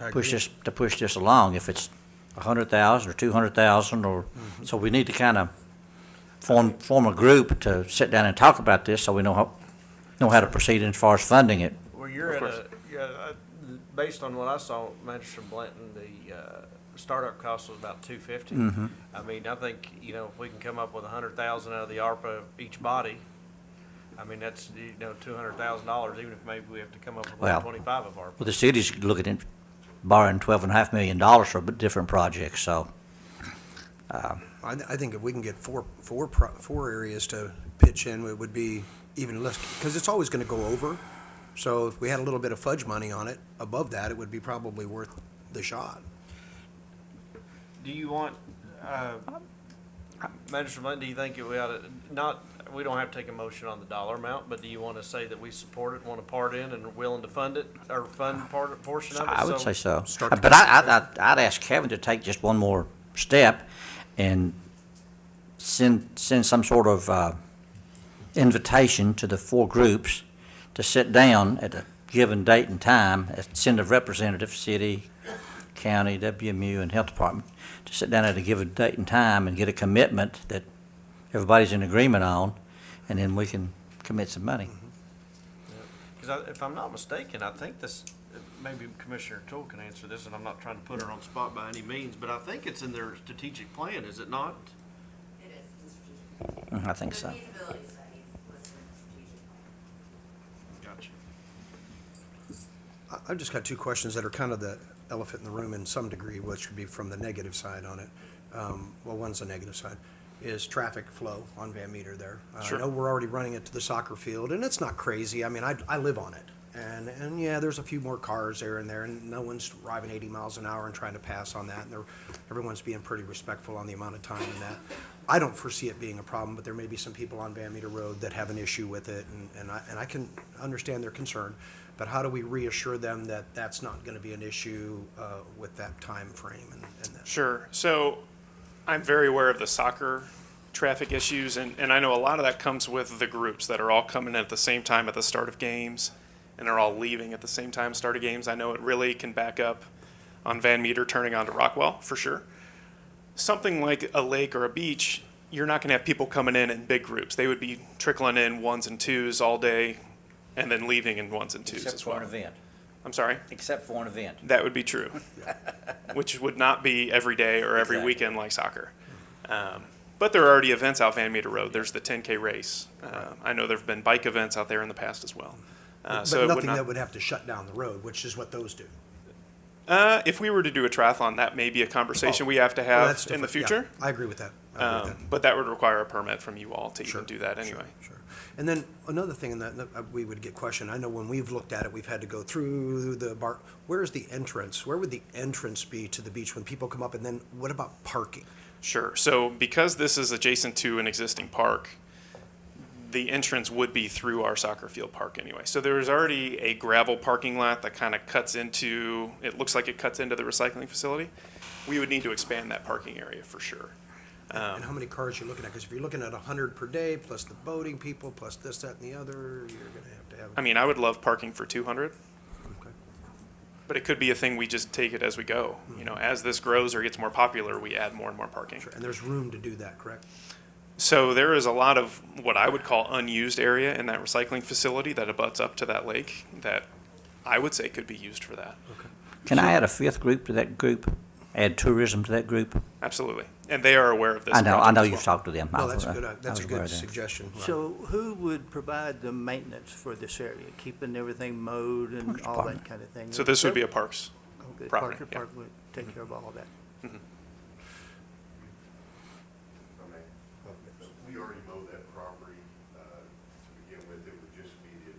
I push agree. this along. If it's 100,000 or 200,000, or, so we need to kind of form a group to sit down and talk about this, so we know how to proceed as far as funding it. Well, you're at based on what I saw, Magistrate Blanton, the startup cost was about $250. Mm-hmm. I mean, I think, you know, if we can come up with 100,000 out of the ARPA each body, I mean, that's, you know, $200,000, even if maybe we have to come up with Well, 125 of ARPA. Well, the city's looking at borrowing $12.5 million for different projects, so. I think if we can get four areas to pitch in, it would be even less, because it's always gonna go over. So if we had a little bit of fudge money on it, above that, it would be probably worth the shot. Do you want, Magistrate Blanton, do you think we ought to, we don't have to take a motion on the dollar amount, but do you want to say that we support it, want to part in, and are willing to fund it, or fund portion of it? I would say so. Start the But I'd ask Kevin to take just one more step and send some sort of invitation to the four groups to sit down at a given date and time, send a representative, city, county, WMU, and health department, to sit down at a given date and time and get a commitment that everybody's in agreement on, and then we can commit some money. Because if I'm not mistaken, I think this, maybe Commissioner Toole can answer this, and I'm not trying to put her on the spot by any means, but I think it's in their strategic plan, is it not? It is, the strategic. I think so. The feasibility study is listed in the strategic plan. Gotcha. I've just got two questions that are kind of the elephant in the room in some degree, which would be from the negative side on it. Well, one's the negative side, is traffic flow on Van Meter there. Sure. I know we're already running it to the soccer field, and it's not crazy. I mean, I live on it. And yeah, there's a few more cars there, and no one's driving 80 miles an hour and trying to pass on that, and everyone's being pretty respectful on the amount of time in that. I don't foresee it being a problem, but there may be some people on Van Meter Road that have an issue with it, and I can understand their concern. But how do we reassure them that that's not going to be an issue with that time frame and that? Sure. So I'm very aware of the soccer traffic issues, and I know a lot of that comes with the groups that are all coming in at the same time at the start of games, and they're all leaving at the same time start of games. I know it really can back up on Van Meter turning onto Rockwell, for sure. Something like a lake or a beach, you're not going to have people coming in big groups. They would be trickling in ones and twos all day, and then leaving in ones and twos Except as for well. an event. I'm sorry? Except for an event. That would be true, which would not be every day or every Exactly. weekend like soccer. But there are already events out Van Meter Road. There's the 10K race. I know there have been bike events out there in the past as well. But So it would nothing not, that would have to shut down the road, which is what those do. if we were to do a triathlon, that may be a conversation we have to Well, have that's in the different. Yeah, future. I agree with that. I agree with that. But that would require a permit from you all to Sure, even do that anyway. Sure. And then another thing in that we would get questioned, I know when we've looked at it, we've had to go through the bar. Where is the entrance? Where would the entrance be to the beach when people come up? And then what about parking? Sure. So because this is adjacent to an existing park, the entrance would be through our soccer field park anyway. So there's already a gravel parking lot that kind of cuts into, it looks like it cuts into the recycling facility. We would need to expand that parking area for sure. And how many cars you looking at? Because if you're looking at 100 per day, plus the boating people, plus this, that, and the other, you're gonna have to have. I mean, I would love parking for 200, Okay. but it could be a thing we just take it as we go. You know, as this grows or gets more popular, we add more and more parking. Sure, and there's room to do that, correct? So there is a lot of what I would call unused area in that recycling facility that abuts up to that lake that I would say could be used for that. Can I add a fifth group to that group? Add tourism to that group? Absolutely. And they are aware of this. I know project as you've well. talked to them. No, I that's was- a good, I that's a was aware good of that. suggestion. Right. So who would provide the maintenance for this area, keeping everything mowed and Parks all Department. that kind of thing? So this would be a parks. Okay, property, Park yeah. Department would take care of all of that. We already mow that property, to begin with, it would just be the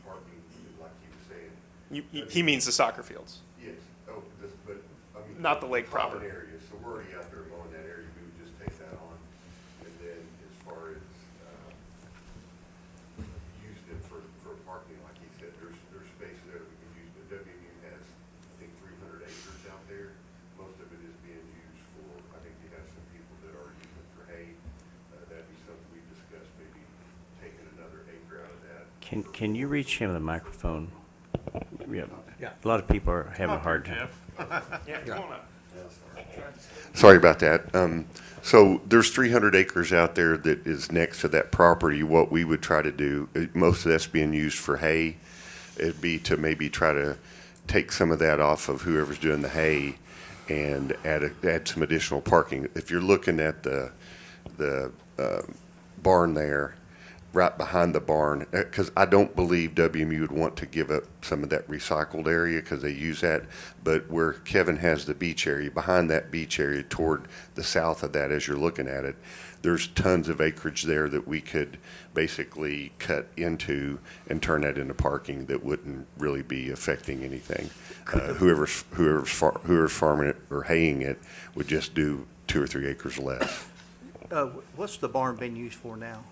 parking, like he was saying. He means the soccer fields. Yes, but, I mean. Not the lake common proper. area, so we're already out there mowing that area, we would just take that on. And then as far as, using it for parking, like he said, there's space there that we can use, but WMU has, I think, 300 acres out there. Most of it is being used for, I think you have some people that are using it for hay. That'd be something we discussed, maybe taking another acre out of that. Can you reach him with a microphone? Yeah. Yeah. A lot of people are having a hard time. Yeah, come on up. Sorry about that. So there's 300 acres out there that is next to that property. What we would try to do, most of that's being used for hay. It'd be to maybe try to take some of that off of whoever's doing the hay and add some additional parking. If you're looking at the barn there, right behind the barn, because I don't believe WMU would want to give up some of that recycled area because they use that. But where Kevin has the beach area, behind that beach area toward the south of that, as you're looking at it, there's tons of acreage there that we could basically cut into and turn that into parking that wouldn't really be affecting anything. Whoever's farming it or haying it would just do 2 or 3 acres less. What's the barn being used for now?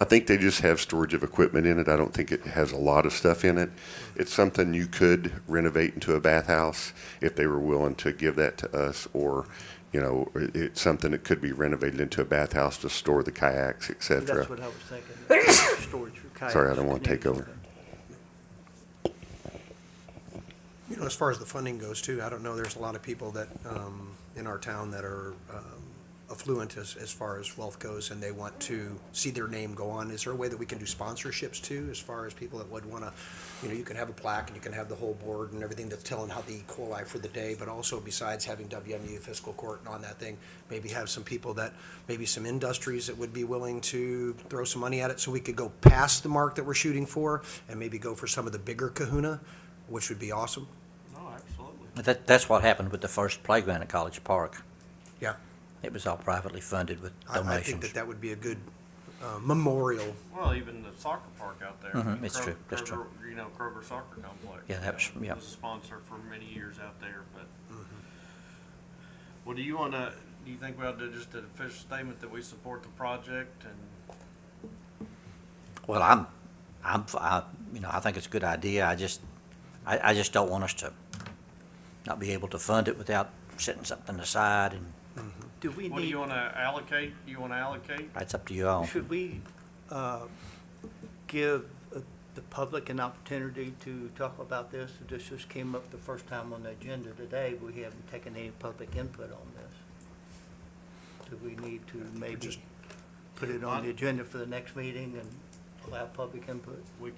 I think they just have storage of equipment in it. I don't think it has a lot of stuff in it. It's something you could renovate into a bathhouse if they were willing to give that to us, or, you know, it's something that could be renovated into a bathhouse to store the kayaks, et cetera. That's what I was thinking, storage for kayaks. Sorry, I don't want to take over. You know, as far as the funding goes too, I don't know, there's a lot of people that, in our town that are, affluent as far as wealth goes, and they want to see their name go on. Is there a way that we can do sponsorships too, as far as people that would want to, you know, you can have a plaque and you can have the whole board and everything that's telling how the E. coli for the day, but also besides having WMU Fiscal Court and on that thing, maybe have some people that, maybe some industries that would be willing to throw some money at it so we could go past the mark that we're shooting for and maybe go for some of the bigger kahuna, which would be awesome. No, absolutely. That's what happened with the first playground at College Park. Yeah. It was all privately funded with I think donations. that would be a good memorial. Well, even the soccer park out there. Mhm, it's true, that's true. You know, Kroger Soccer Complex. Yeah, that was- yeah. Was a sponsor for many years out there, but. Well, do you think we ought to do just an official statement that we support the project and? Well, I think it's a good idea. I just don't want us to not be able to fund it without setting something aside, and Do we What do need, you want to allocate? You want to allocate? that's up to you all. should we give the public an opportunity to talk about this? This just came up the first time on the agenda today. We haven't taken any public input on this. Do we need to maybe put it on the agenda for the next meeting and allow public input? We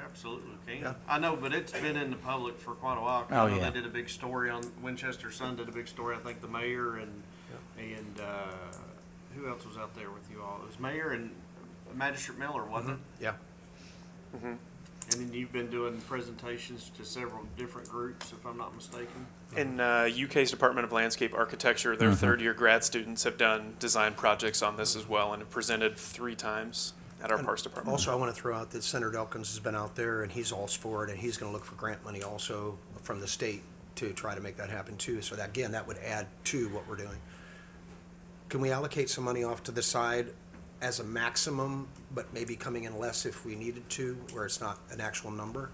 absolutely can. Yeah. I know, but it's been in the public for quite a while. Oh, I know yeah. They did a big story on, Winchester Sun did a big story, I think the mayor and who else was out there with you all? It was mayor and Magistrate Miller, wasn't it? Yeah. And then you've been doing presentations to several different groups, if I'm not mistaken. In UK's Department of Landscape Architecture, their third-year grad students have done design projects on this as well and have presented 3 times at our Parks Department. Also, I want to throw out that Senator Elkins has been out there, and he's all for it, and he's going to look for grant money also from the state to try to make that happen too. So that, again, that would add to what we're doing. Can we allocate some money off to the side as a maximum, but maybe coming in less if we needed to, where it's not an actual number?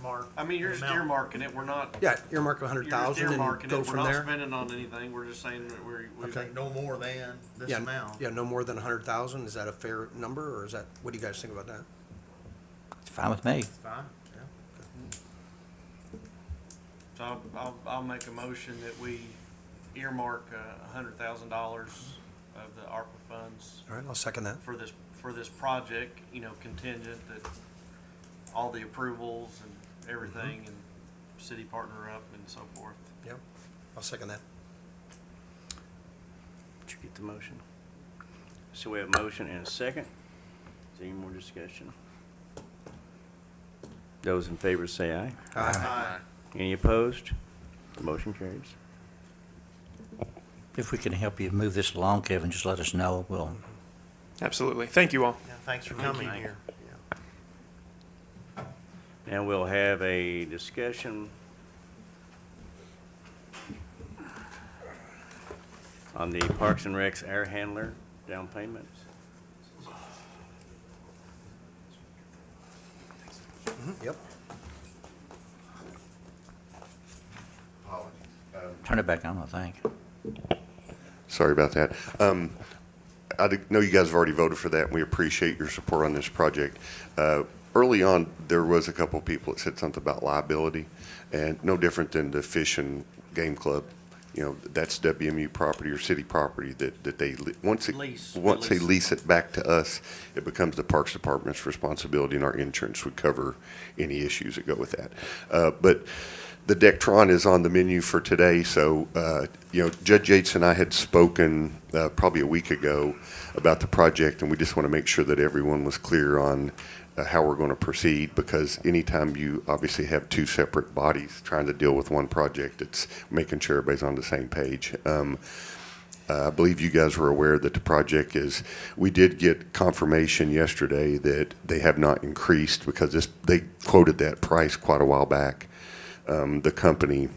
earmark, I mean, you're just Amount. earmarking it, we're not, Yeah, earmark you're just 100,000 and earmarking go it, we're from not there. spending on anything, we're just saying that we Okay. think no more than this Yeah, amount. yeah, no more than 100,000. Is that a fair number, or is that, what do you guys think about that? It's fine with me. Fine, yeah. So I'll make a motion that we earmark $100,000 of the ARPA funds All right, I'll second that. for this project, you know, contingent that all the approvals and everything and city partner up and so forth. Yep, I'll second that. Did you get the motion? So we have a motion and a second. Is there any more discussion? Those in favor say aye. Aye. Any opposed? The motion carries. If we can help you move this along, Kevin, just let us know. We'll, Absolutely. Thank you all. Yeah, thanks for coming here. Now we'll have a discussion on the Parks and Recs air handler down payments. Yep. turn it back on, I think. Sorry about that. Know you guys have already voted for that, and we appreciate your support on this project. Early on, there was a couple of people that said something about liability, and no different than the Fish and Game Club. You know, that's WMU property or city property that they, once they lease it back to us, it becomes the Parks Department's responsibility, and our insurance would cover any issues that go with that. But the Dectron is on the menu for today, so, you know, Judge Yates and I had spoken probably a week ago about the project, and we just want to make sure that everyone was clear on how we're going to proceed, because anytime you obviously have two separate bodies trying to deal with one project, it's making sure everybody's on the same page. I believe you guys were aware that the project is, we did get confirmation yesterday that they have not increased, because they quoted that price quite a while back. The company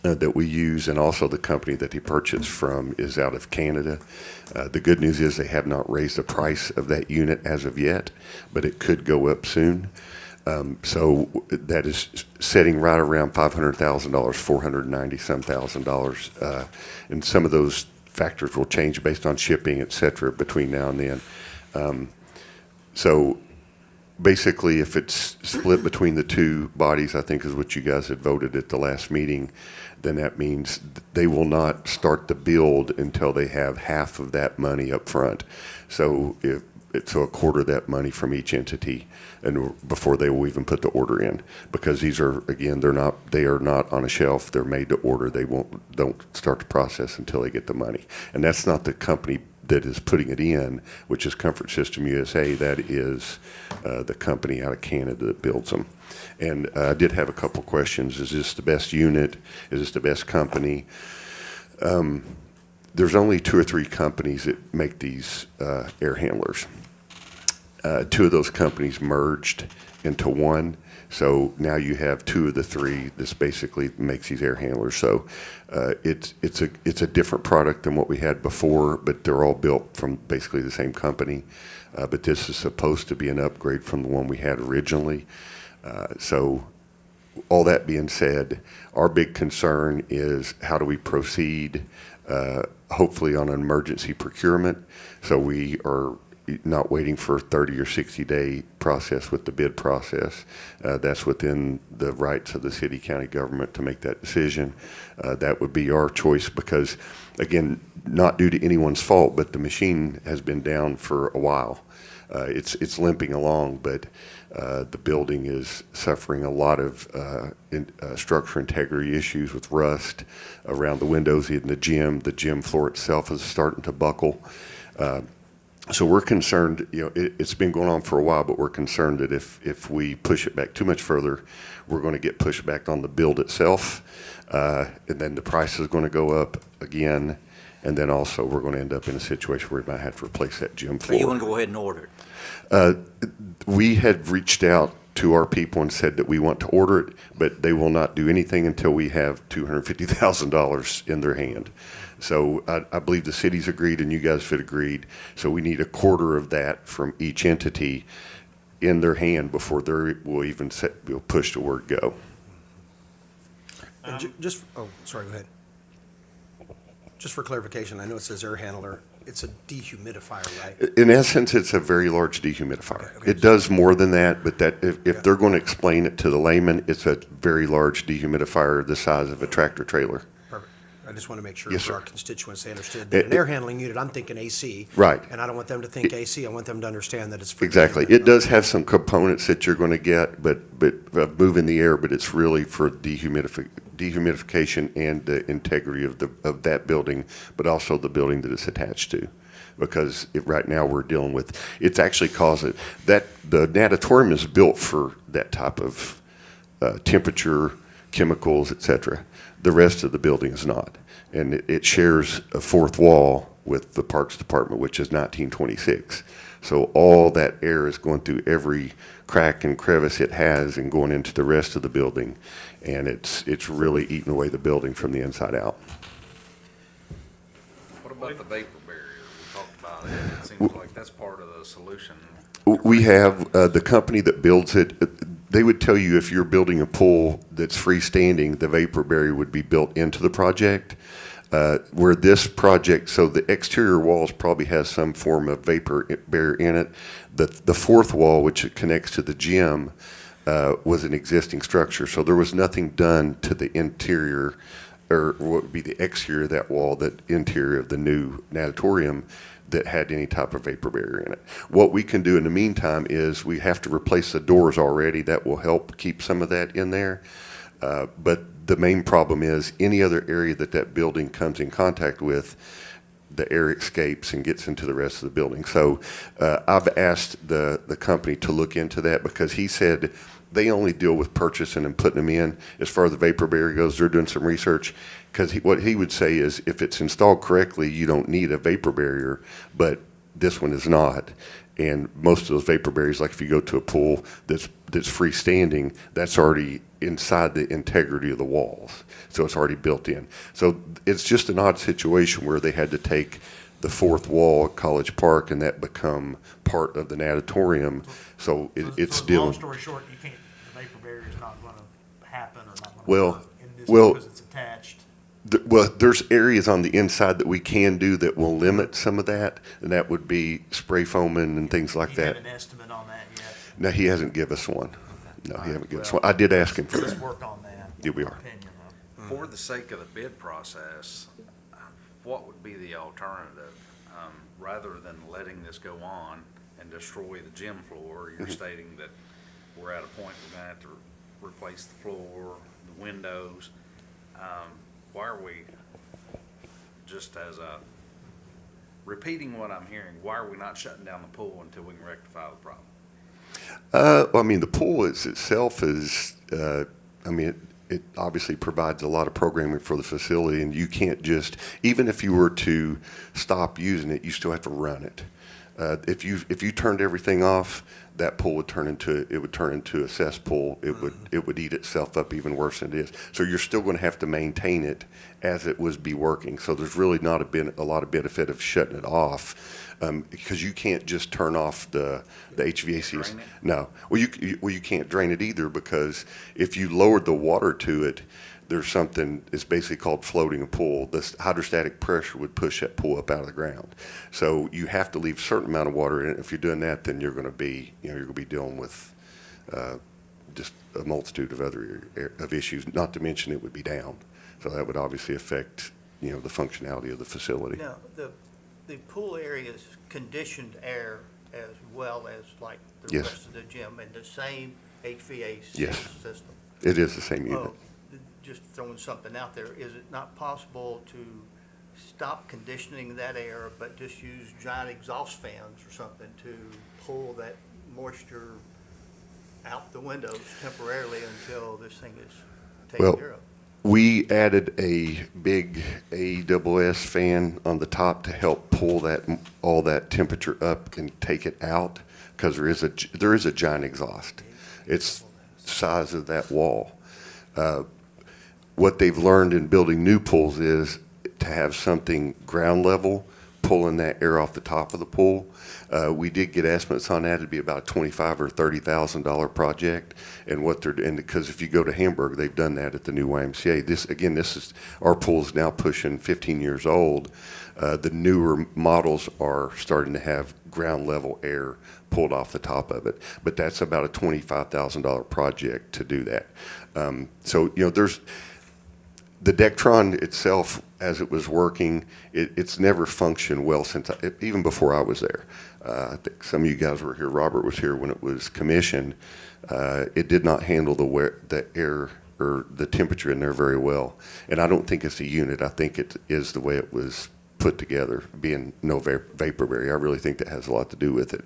that we use, and also the company that they purchased from, is out of Canada. The good news is they have not raised the price of that unit as of yet, but it could go up soon. So that is setting right around $500,000, $490-some thousand dollars, and some of those factors will change based on shipping, et cetera, between now and then. So basically, if it's split between the two bodies, I think is what you guys had voted at the last meeting, then that means they will not start the build until they have half of that money up front. So so a quarter of that money from each entity, and before they will even put the order in, because these are, again, they are not on a shelf. They're made to order. They don't start the process until they get the money. And that's not the company that is putting it in, which is Comfort System USA. That is the company out of Canada that builds them. And I did have a couple questions. Is this the best unit? Is this the best company? There's only 2 or 3 companies that make these air handlers. 2 of those companies merged into one. So now you have 2 of the 3. This basically makes these air handlers. So it's a different product than what we had before, but they're all built from basically the same company. But this is supposed to be an upgrade from the one we had originally. So all that being said, our big concern is how do we proceed, hopefully on an emergency procurement. So we are not waiting for a 30 or 60-day process with the bid process. That's within the rights of the city, county government to make that decision. That would be our choice because, again, not due to anyone's fault, but the machine has been down for a while. It's limping along, but the building is suffering a lot of structure integrity issues with rust around the windows in the gym. The gym floor itself is starting to buckle. So we're concerned, you know, it's been going on for a while, but we're concerned that if we push it back too much further, we're going to get pushed back on the build itself, and then the price is going to go up again, and then also we're going to end up in a situation where we might have to replace that gym So floor. you want to go ahead and order it? We had reached out to our people and said that we want to order it, but they will not do anything until we have $250,000 in their hand. So I believe the city's agreed and you guys have agreed. So we need a quarter of that from each entity in their hand before they will even push the word go. And sorry, go ahead. Just for clarification, I know it says air handler, it's a dehumidifier, right? In essence, it's a very large dehumidifier. Okay. It does more than that, but if they're going to explain it to the layman, it's a very large dehumidifier the size of a tractor trailer. Perfect. I just want to make sure Yes, for sir. our constituents, they understood that an air handling unit, I'm thinking AC. Right. And I don't want them to think AC, I want them to understand that it's for. Exactly. It does have some components that you're going to get, but move in the air, but it's really for dehumidification and the integrity of that building, but also the building that it's attached to. Because right now we're dealing with, it's actually causing, the natatorium is built for that type of temperature, chemicals, et cetera. The rest of the building is not. And it shares a fourth wall with the Parks Department, which is 1926. So all that air is going through every crack and crevice it has and going into the rest of the building. And it's really eating away the building from the inside out. What about the vapor barrier? We talked about it. It seems like that's part of the solution. We have the company that builds it. They would tell you if you're building a pool that's freestanding, the vapor barrier would be built into the project. Where this project, so the exterior walls probably has some form of vapor barrier in it. The fourth wall, which connects to the gym, was an existing structure. So there was nothing done to the interior, or what would be the exterior of that wall, that interior of the new natatorium, that had any type of vapor barrier in it. What we can do in the meantime is we have to replace the doors already. That will help keep some of that in there. But the main problem is any other area that building comes in contact with, the air escapes and gets into the rest of the building. So I've asked the company to look into that, because he said they only deal with purchasing and putting them in. As far as the vapor barrier goes, they're doing some research, because what he would say is if it's installed correctly, you don't need a vapor barrier, but this one is not. And most of those vapor barriers, like if you go to a pool that's freestanding, that's already inside the integrity of the walls. So it's already built in. So it's just an odd situation where they had to take the fourth wall at College Park and that become part of the natatorium. So it's still. Long story short, the vapor barrier is not going to happen or not going to Well, work in this because it's attached. Well, there's areas on the inside that we can do that will limit some of that, and that would be spray foaming and things like Do you that. have an estimate on that yet? No, he hasn't given us one. No, he hasn't given us one. I did ask him for Let's that. work on that. Yeah, we in my are. opinion, though. For the sake of the bid process, what would be the alternative? Rather than letting this go on and destroy the gym floor, you're stating that we're at a point we're gonna have to replace the floor, the windows. Why are we, just as a, repeating what I'm hearing, why are we not shutting down the pool until we can rectify the problem? I mean, the pool itself is, it obviously provides a lot of programming for the facility, and you can't just, even if you were to stop using it, you still have to run it. If you turned everything off, that pool would turn into a cesspool. It would eat itself up even worse than it is. So you're still going to have to maintain it as it would be working. So there's really not a lot of benefit of shutting it off, because you can't just turn off the HVAC. Drain it? No. Well, you can't drain it either, because if you lowered the water to it, there's something, it's basically called floating a pool. The hydrostatic pressure would push that pool up out of the ground. So you have to leave a certain amount of water in it. If you're doing that, then you're going to be dealing with just a multitude of other issues, not to mention it would be down. So that would obviously affect, the functionality of the facility. Now, the pool area is conditioned air as well as like the Yes. rest of the gym, and the same HVAC Yes. system. It is the same unit. Just throwing something out there, is it not possible to stop conditioning that air, but just use giant exhaust fans or something to pull that moisture out the windows temporarily until this thing is taken Well, care of? We added a big AESS fan on the top to help pull all that temperature up and take it out, because there is a giant exhaust. It's the size of that wall. What they've learned in building new pools is to have something ground level pulling that air off the top of the pool. We did get estimates on that. It'd be about a $25,000 or $30,000 project. And what they're, and because if you go to Hamburg, they've done that at the new YMCA. This is, our pool's now pushing 15 years old. The newer models are starting to have ground level air pulled off the top of it. But that's about a $25,000 project to do that. So, there's, the Dectron itself, as it was working, it's never functioned well since, even before I was there. I think some of you guys were here, Robert was here when it was commissioned. It did not handle the air or the temperature in there very well. And I don't think it's a unit. I think it is the way it was put together, being no vapor barrier. I really think that has a lot to do with it.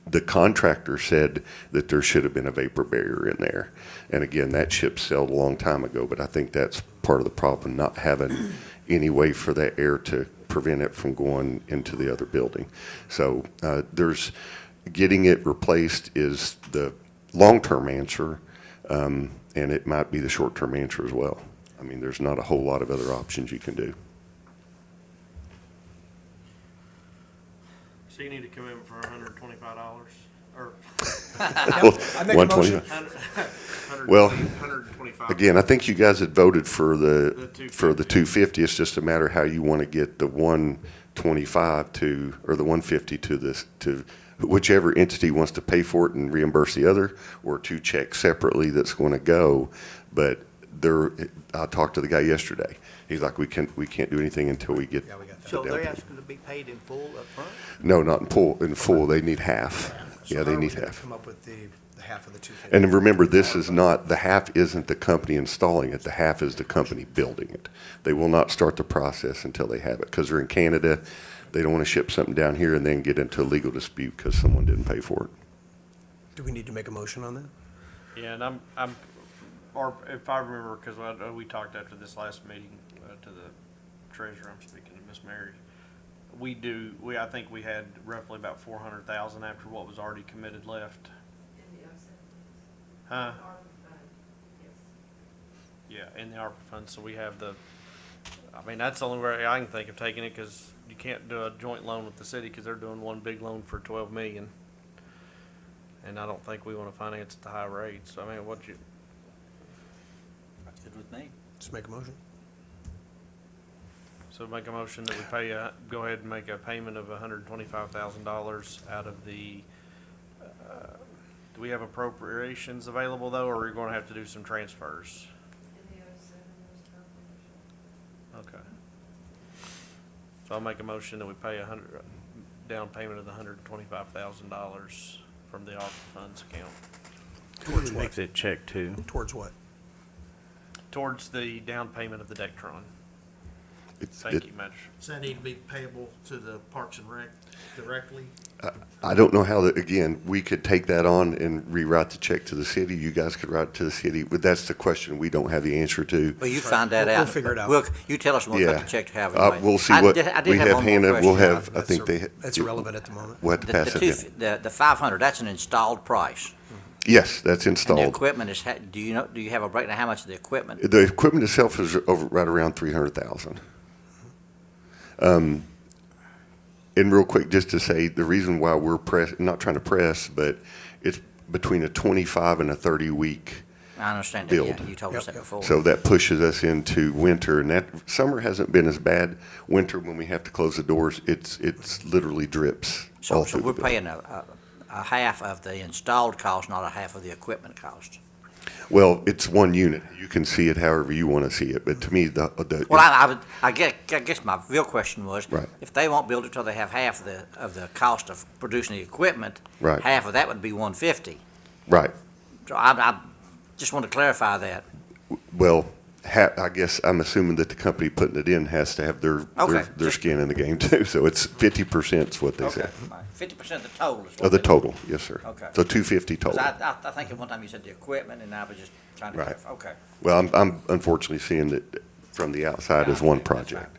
The contractor said that there should have been a vapor barrier in there. And again, that ship sailed a long time ago, but I think that's part of the problem, not having any way for that air to prevent it from going into the other building. So getting it replaced is the long-term answer, and it might be the short-term answer as well. I mean, there's not a whole lot of other options you can do. So you need to come in for $125, or I make a motion. 100, Well, 125. Again, I think you guys had voted for the 250. It's just a matter how you want to get the 125 to, or the 150 to this, to whichever entity wants to pay for it and reimburse the other, or two checks separately that's going to go. But I talked to the guy yesterday. He's like, we can't do anything until we get. Yeah, we got that. So down they're payment. asking to be paid in full up front? No, not in full. They need half. So Yeah, how they are we need gonna half. come up with the half of the 250? And remember, this is not, the half isn't the company installing it. The half is the company building it. They will not start the process until they have it, because they're in Canada. They don't want to ship something down here and then get into a legal dispute because someone didn't pay for it. Do we need to make a motion on that? Yeah, and or if I remember, because we talked after this last meeting to the treasurer, I'm speaking to Miss Mary. I think we had roughly about 400,000 after what was already committed left. Huh? Yeah, in the ARPA fund, so we have that's the only way I can think of taking it, because you can't do a joint loan with the city, because they're doing one big loan for 12 million. And I don't think we want to finance at the high rates. So, I mean, That's good with me. Just make a motion. So make a motion that we go ahead and make a payment of $125,000 out of the, do we have appropriations available though, or are we going to have to do some transfers? Okay. So I'll make a motion that we pay down payment of the $125,000 from the ARPA funds account. Towards Make what? that check too. Towards what? Towards the down payment of the Dectron. Thank you, Magistrate. Does that need to be payable to the Parks and Rec directly? I don't know how that, again, we could take that on and rewrite the check to the city. You guys could write it to the city, but that's the question we don't have the answer to. Well, you find that We'll out. figure it out. You tell us when we'll cut Yeah. the check to have it. We'll see I what, did we have one more Hannah, we'll question. have, I think they. That's irrelevant at the moment. We'll have to pass it in. The 500, that's an installed price. Yes, that's And the installed. equipment is, do you have a breakdown how much of the equipment? The equipment itself is right around 300,000. And real quick, just to say, the reason why we're not trying to press, but it's between a 25 and a 30-week. I understand that, yeah, Build. you told us Yep, that yep. before. So that pushes us into winter, and that summer hasn't been as bad. Winter, when we have to close the doors, it's literally drips all So through the we're building. paying a half of the installed cost, not a half of the equipment cost. Well, it's one unit. You can see it however you want to see it, but to me, Well, I guess my real question was, Right. if they won't build it till they have half of the cost of producing the equipment, Right. half of that would be 150. right. So I just want to clarify that. Well, I guess I'm assuming that the company putting it in has to have their Okay. skin in the game too. So it's 50% is what they Okay, said 50% of the total is what of the they- total. Yes, sir. Okay. So 250 'Cause total. I think at one time you said the equipment, and I was just trying to Right. clarify. Okay. Well, I'm unfortunately seeing that from the outside as one That's right. project.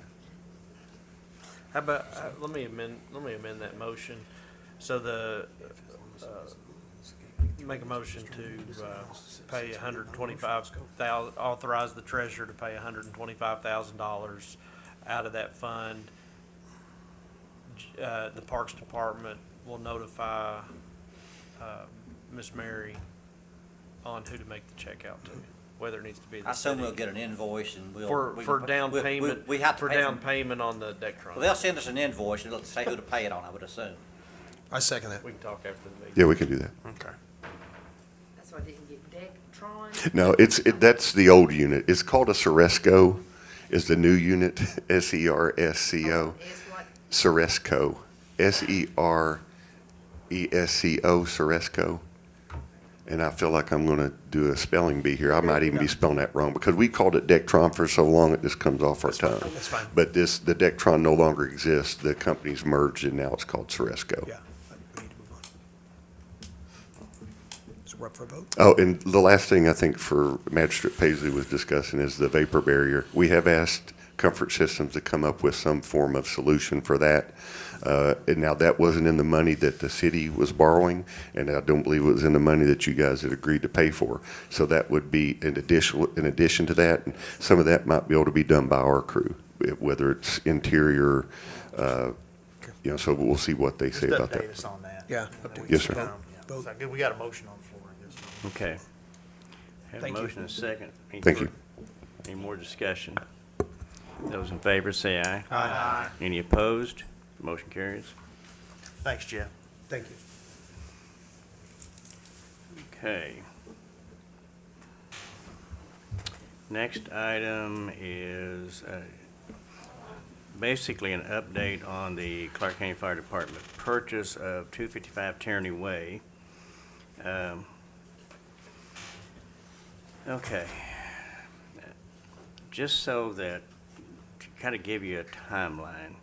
How about, let me amend that motion. So make a motion to pay authorize the treasurer to pay $125,000 out of that fund the Parks Department will notify Miss Mary on who to make the check out to, whether it needs to be the I assume city. we'll get an invoice and we'll. For, we for can- down we- payment, we have to for pay down payment on the Dectron. Well, they'll send us an invoice and it'll say who to pay it on, I would assume. I second that. We can talk after the meeting. Yeah, we can do that. Okay. That's why I didn't get Dectron. No, that's the old unit. It's called a Seresco, is the new unit, Seresco. It's what, Seresco, Seresco, Seresco. And I feel like I'm going to do a spelling bee here. I might even be spelling that wrong because we called it Dectron for so long it just comes off our tongue. That's fine. But the Dectron no longer exists. The company's merged and now it's called Seresco. Yeah, we need to move on. So we're up for a vote? Oh, and the last thing I think for Magistrate Paisley was discussing is the vapor barrier. We have asked Comfort Systems to come up with some form of solution for that. And now that wasn't in the money that the city was borrowing, and I don't believe it was in the money that you guys had agreed to pay for. So that would be in addition to that, and some of that might be able to be done by our crew, whether it's interior, so we'll see what they say Just about that. update us on that. Yeah, And then update we Yes, can sir. sit down. Yeah. So good, we got a motion on the floor, I guess. Okay. Have a Thank you. motion and a second. Thank you. Any more discussion? Those in favor say aye. Aye. Any opposed? Motion carries. Thanks, Jeff. Thank you. Okay. Next item is basically an update on the Clark County Fire Department purchase of 255 Tierney Way. Okay. Just so that, to kind of give you a timeline,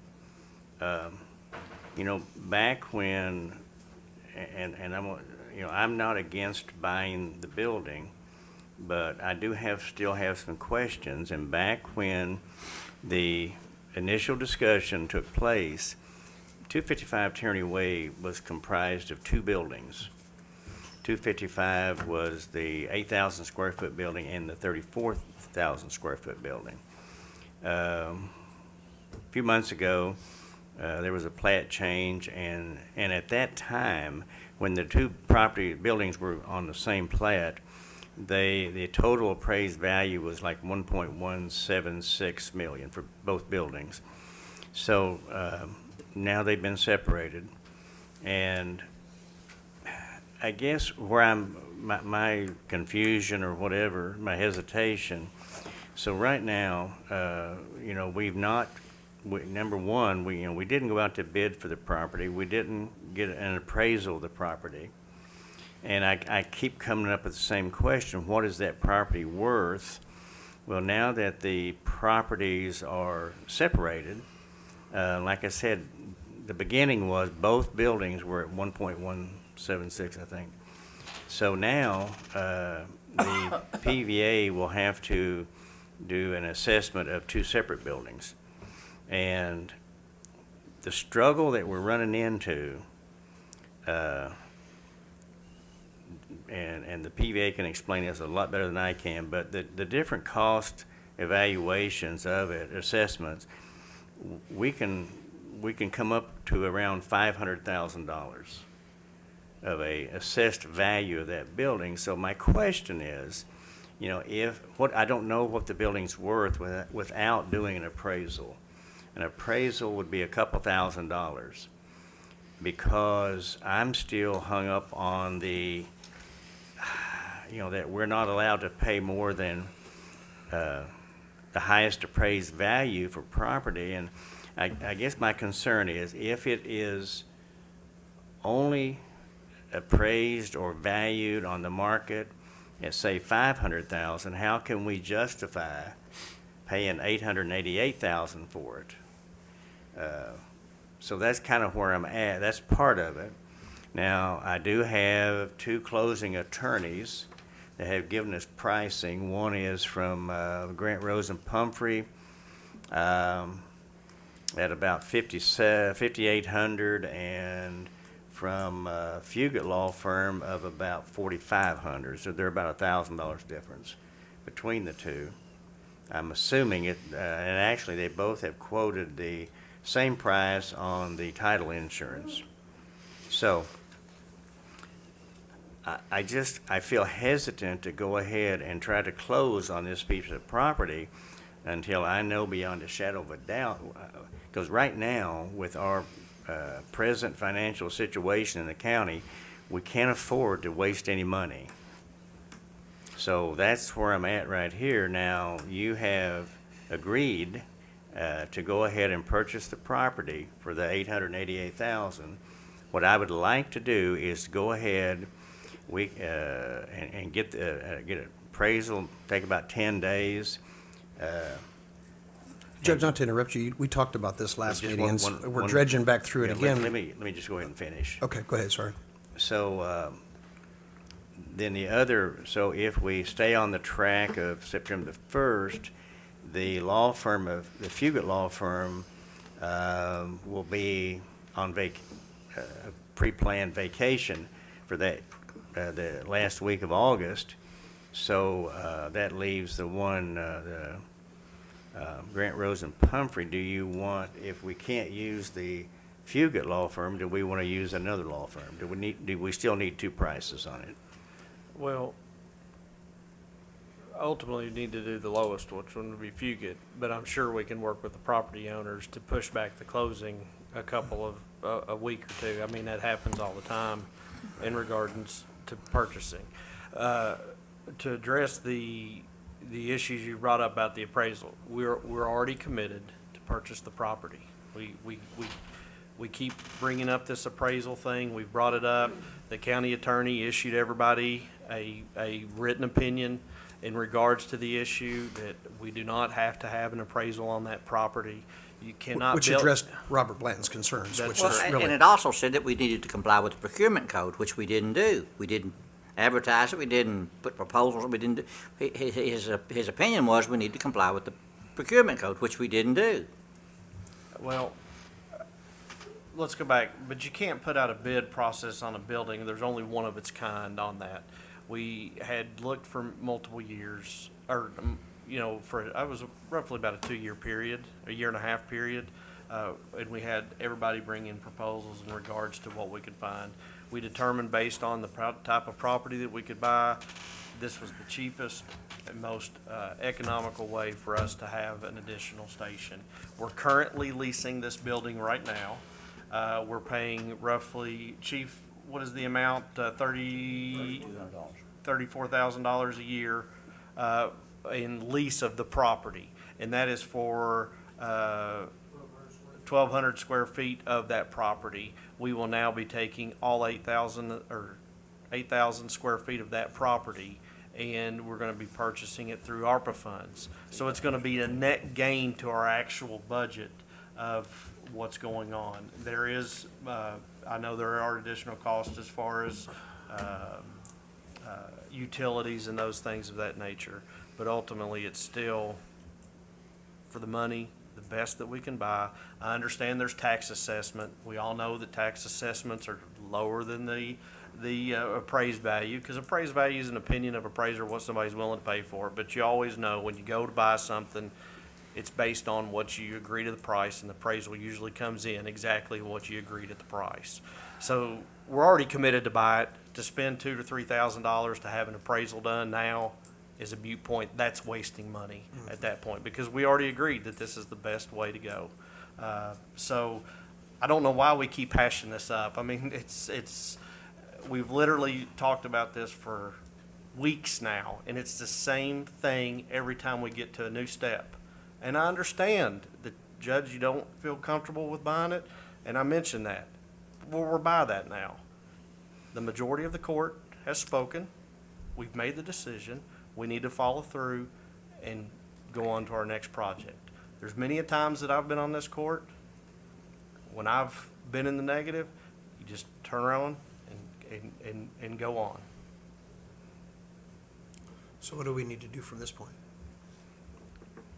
back when, and I'm not against buying the building, but I do still have some questions. And back when the initial discussion took place, 255 Tierney Way was comprised of two buildings. 255 was the 8,000 square foot building and the 34,000 square foot building. A few months ago, there was a plat change, and at that time, when the two property buildings were on the same plat, the total appraised value was like 1.176 million for both buildings. So now they've been separated, and I guess where my confusion or whatever, my hesitation. So right now, number one, we didn't go out to bid for the property. We didn't get an appraisal of the property. And I keep coming up with the same question: what is that property worth? Well, now that the properties are separated, like I said, the beginning was both buildings were at 1.176, I think. So now the PVA will have to do an assessment of two separate buildings. And the struggle that we're running into, and the PVA can explain this a lot better than I can, but the different cost evaluations of it, assessments, we can come up to around $500,000 of a assessed value of that building. So my question is, I don't know what the building's worth without doing an appraisal. An appraisal would be a couple $1,000s, because I'm still hung up on that we're not allowed to pay more than the highest appraised value for property. And I guess my concern is, if it is only appraised or valued on the market at, say, $500,000, how can we justify paying $888,000 for it? So that's kind of where I'm at. That's part of it. Now, I do have two closing attorneys that have given us pricing. One is from Grant Rose and Pumphrey at about $5,800, and from Fugate Law Firm of about $4,500. So they're about $1,000 difference between the two. I'm assuming it, and actually they both have quoted the same price on the title insurance. So I feel hesitant to go ahead and try to close on this piece of property until I know beyond a shadow of a doubt, because right now, with our present financial situation in the county, we can't afford to waste any money. So that's where I'm at right here. Now, you have agreed to go ahead and purchase the property for the $888,000. What I would like to do is go ahead and get an appraisal, take about 10 days. Judge, not to interrupt you, we talked about this last Just meeting, and we're one- dredging back through it yeah, again. Let me just go ahead and finish. Okay, go ahead, sorry. So, then so if we stay on the track of September the 1st, the Fugate law firm, will be on pre-planned vacation for the last week of August. So, that leaves the one, Grant Rose and Pumphrey. Do you want, if we can't use the Fugate law firm, do we want to use another law firm? Do we still need two prices on it? Well, ultimately, you need to do the lowest, which one would be Fugate, but I'm sure we can work with the property owners to push back the closing a week or two. I mean, that happens all the time in regards to purchasing. To address the issues you brought up about the appraisal, we're already committed to purchase the property. We keep bringing up this appraisal thing. We've brought it up. The county attorney issued everybody a written opinion in regards to the issue that we do not have to have an appraisal on that property. You cannot Which build. addressed Robert Blanton's concerns, That's which Well, is and really, it also said that we needed to comply with the procurement code, which we didn't do. We didn't advertise it, we didn't put proposals, we didn't do. His opinion was we need to comply with the procurement code, which we didn't do. Well, let's go back, but you can't put out a bid process on a building. There's only one of its kind on that. We had looked for multiple years, or, I was roughly about a 2-year period, a 1.5 year period, and we had everybody bring in proposals in regards to what we could find. We determined based on the type of property that we could buy, this was the cheapest and most economical way for us to have an additional station. We're currently leasing this building right now. We're paying roughly, Chief, what is the amount? $34,000 a year in lease of the property, and that is for 1,200 square feet of that property. We will now be taking all 8,000 square feet of that property, and we're going to be purchasing it through ARPA funds. So it's going to be a net gain to our actual budget of what's going on. There is, I know there are additional costs as far as utilities and those things of that nature, but ultimately it's still, for the money, the best that we can buy. I understand there's tax assessment. We all know that tax assessments are lower than the appraised value, because appraised value is an opinion of appraiser, what somebody's willing to pay for it. But you always know when you go to buy something, it's based on what you agree to the price, and the appraisal usually comes in exactly what you agreed at the price. So we're already committed to buy it. To spend $2,000 to $3,000 to have an appraisal done now is a moot point. That's wasting money at that point, because we already agreed that this is the best way to go. So I don't know why we keep hashing this up. I mean, we've literally talked about this for weeks now, and it's the same thing every time we get to a new step. And I understand that, Judge, you don't feel comfortable with buying it, and I mentioned that. Well, we're by that now. The majority of the court has spoken. We've made the decision. We need to follow through and go on to our next project. There's many a times that I've been on this court, when I've been in the negative, you just turn around and go on. so what do we need to do from this point?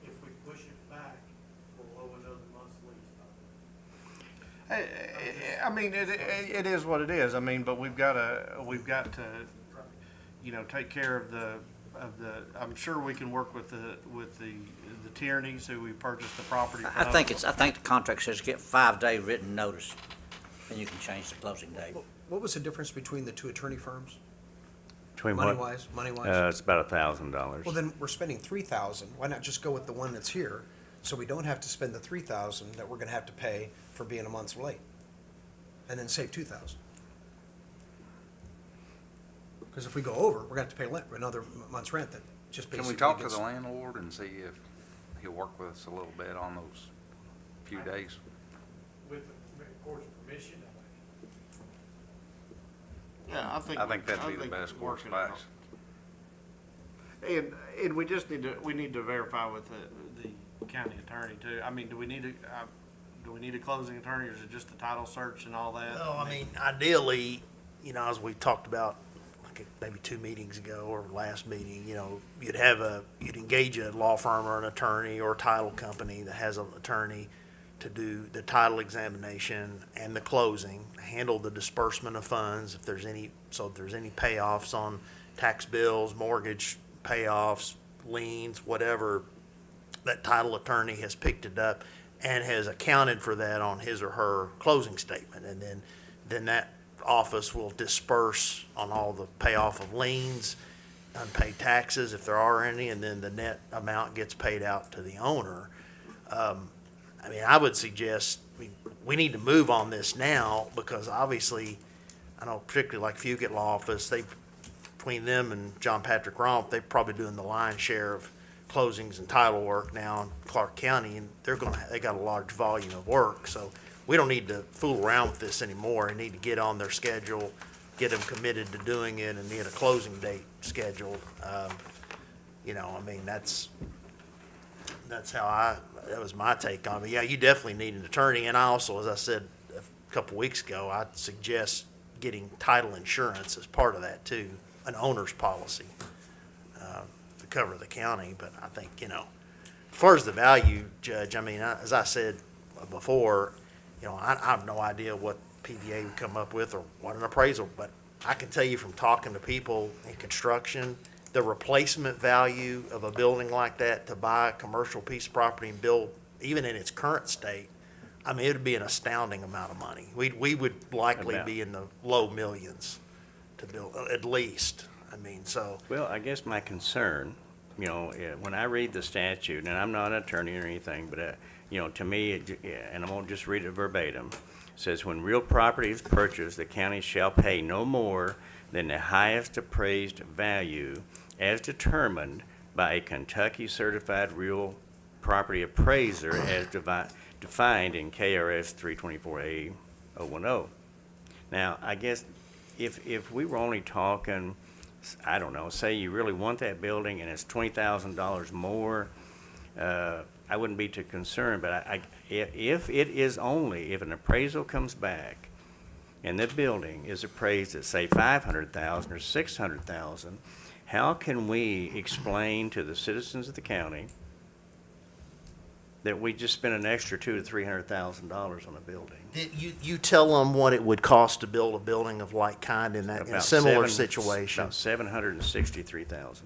If we push it back, we'll owe another month's lease. I mean, it is what it is. I mean, but we've got to, take care of I'm sure we can work with the Tierneys who we purchased the property from. I think the contract says get 5-day written notice, and you can change the closing date. What was the difference between the two attorney firms? Between what? Money-wise? It's about $1,000. Well, then we're spending $3,000. Why not just go with the one that's here, so we don't have to spend the $3,000 that we're gonna have to pay for being a month late? And then save $2,000. Because if we go over, we're gonna have to pay another month's rent that just Can basically we talk to gets- the landlord and see if he'll work with us a little bit on those few days? With the court's permission. Yeah, I think. I think that'd be the best course of action. And we just need to verify with the county attorney too. I mean, do we need a closing attorney, or is it just the title search and all that? No, I mean, ideally, as we talked about, like maybe 2 meetings ago or last meeting, you'd engage a law firm or an attorney or a title company that has an attorney to do the title examination and the closing, handle the disbursement of funds if there's any payoffs on tax bills, mortgage payoffs, liens, whatever, that title attorney has picked it up and has accounted for that on his or her closing statement. And then that office will disperse on all the payoff of liens, unpaid taxes if there are any, and then the net amount gets paid out to the owner. I would suggest we need to move on this now, because obviously, I know particularly like Fugate Law Office, between them and John Patrick Romp, they're probably doing the lion's share of closings and title work now in Clark County, and they got a large volume of work, so we don't need to fool around with this anymore. We need to get on their schedule, get them committed to doing it, and get a closing date scheduled. That was my take on it. Yeah, you definitely need an attorney, and I also, as I said a couple weeks ago, I'd suggest getting title insurance as part of that too, an owner's policy, to cover the county. But I think, as far as the value, Judge, as I said before, I have no idea what PVA would come up with or what an appraisal, but I can tell you from talking to people in construction, the replacement value of a building like that to buy a commercial piece of property and build, even in its current state, it would be an astounding amount of money. We would likely be in the low millions to build, at least. Well, I guess my concern, when I read the statute, and I'm not an attorney or anything, but, to me, and I won't just read it verbatim, says when real property is purchased, the county shall pay no more than the highest appraised value as determined by a Kentucky certified real property appraiser as defined in KRS 324A-010. Now, I guess if we were only talking, I don't know, say you really want that building and it's $20,000 more, I wouldn't be too concerned. But if an appraisal comes back and the building is appraised at, say, $500,000 or $600,000, how can we explain to the citizens of the county that we just spent an extra $200,000 to $300,000 on a building? You tell them what it would cost to build a building of like kind in a similar situation. About $763,000.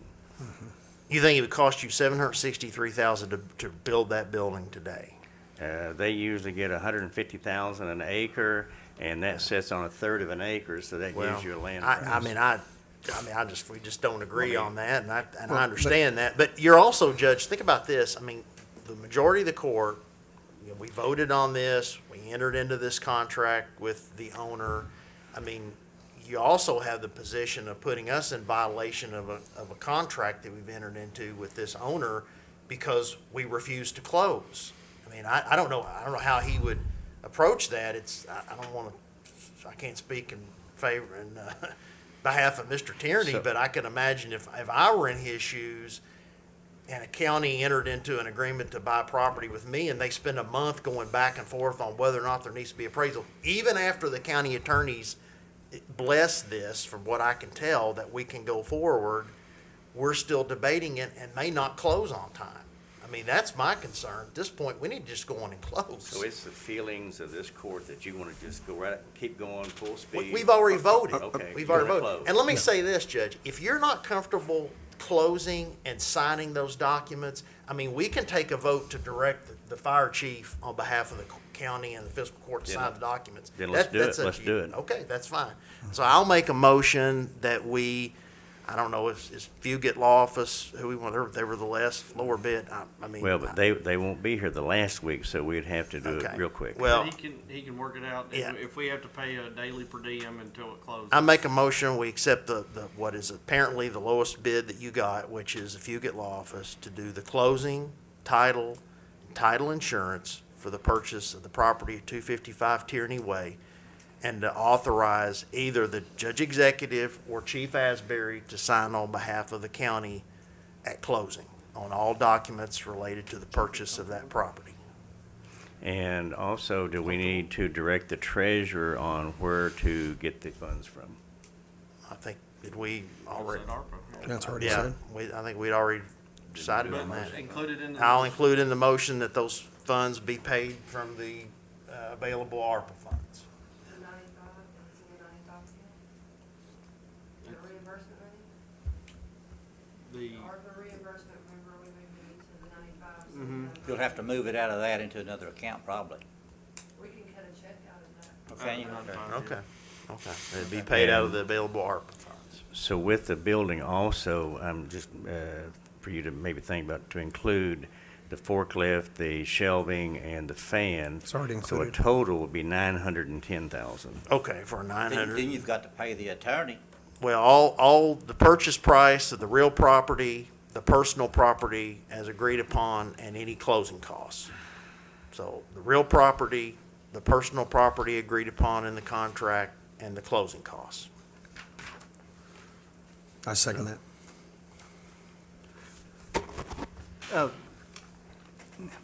You think it would cost you $763,000 to build that building today? They usually get $150,000 an acre, and that sits on a third of an acre, so that gives you a land price. We just don't agree on that, and I understand that. But you're also, Judge, think about this. The majority of the court, we voted on this, we entered into this contract with the owner. You also have the position of putting us in violation of a contract that we've entered into with this owner because we refused to close. I don't know how he would approach that. I can't speak in favor in behalf of Mr. Tierney, but I can imagine if I were in his shoes and a county entered into an agreement to buy property with me and they spend a month going back and forth on whether or not there needs to be appraisal, even after the county attorneys bless this, from what I can tell, that we can go forward, we're still debating it and may not close on time. That's my concern. At this point, we need to just go on and close. So it's the feelings of this court that you want to just go right, keep going full speed? We've already voted. Okay. We've already You're voted. closed. And let me say this, Judge, if you're not comfortable closing and signing those documents, I mean, we can take a vote to direct the fire chief on behalf of the county and the fiscal court to sign the documents. Then let's do That's it. up Let's to do you. it. Okay, that's fine. So I'll make a motion that we, I don't know, if Fugate Law Office, who we want, they were the lower bid, I mean. Well, but they won't be here the last week, so we'd have to do it Okay. real quick. Well, He can work it out. Yeah. If we have to pay a daily per diem until it closes. I make a motion, we accept the what is apparently the lowest bid that you got, which is the Fugate Law Office, to do the closing, title insurance for the purchase of the property at 255 Tierney Way, and to authorize either the judge executive or Chief Asbury to sign on behalf of the county at closing on all documents related to the purchase of that property. And also, do we need to direct the treasurer on where to get the funds from? I think, did we already? That's already Yeah, said. I think we'd already decided on But that. included in the. I'll include in the motion that those funds be paid from the available ARPA funds. The 95, and it's in the 95 account? The reimbursement money? The, Or the reimbursement, remember we moved it into the 95? So You'll have to move it out of that into another account probably. we can cut a check out of that. Okay, Okay. It'd be paid out of the available ARPA funds. So with the building also, just for you to maybe think about, to include the forklift, the shelving, and the fan. It's already So a included. total would be $910,000. Okay, for 900. Then you've got to pay the attorney. Well, all the purchase price of the real property, the personal property as agreed upon, and any closing costs. So the real property, the personal property agreed upon in the contract, and the closing costs. I second that.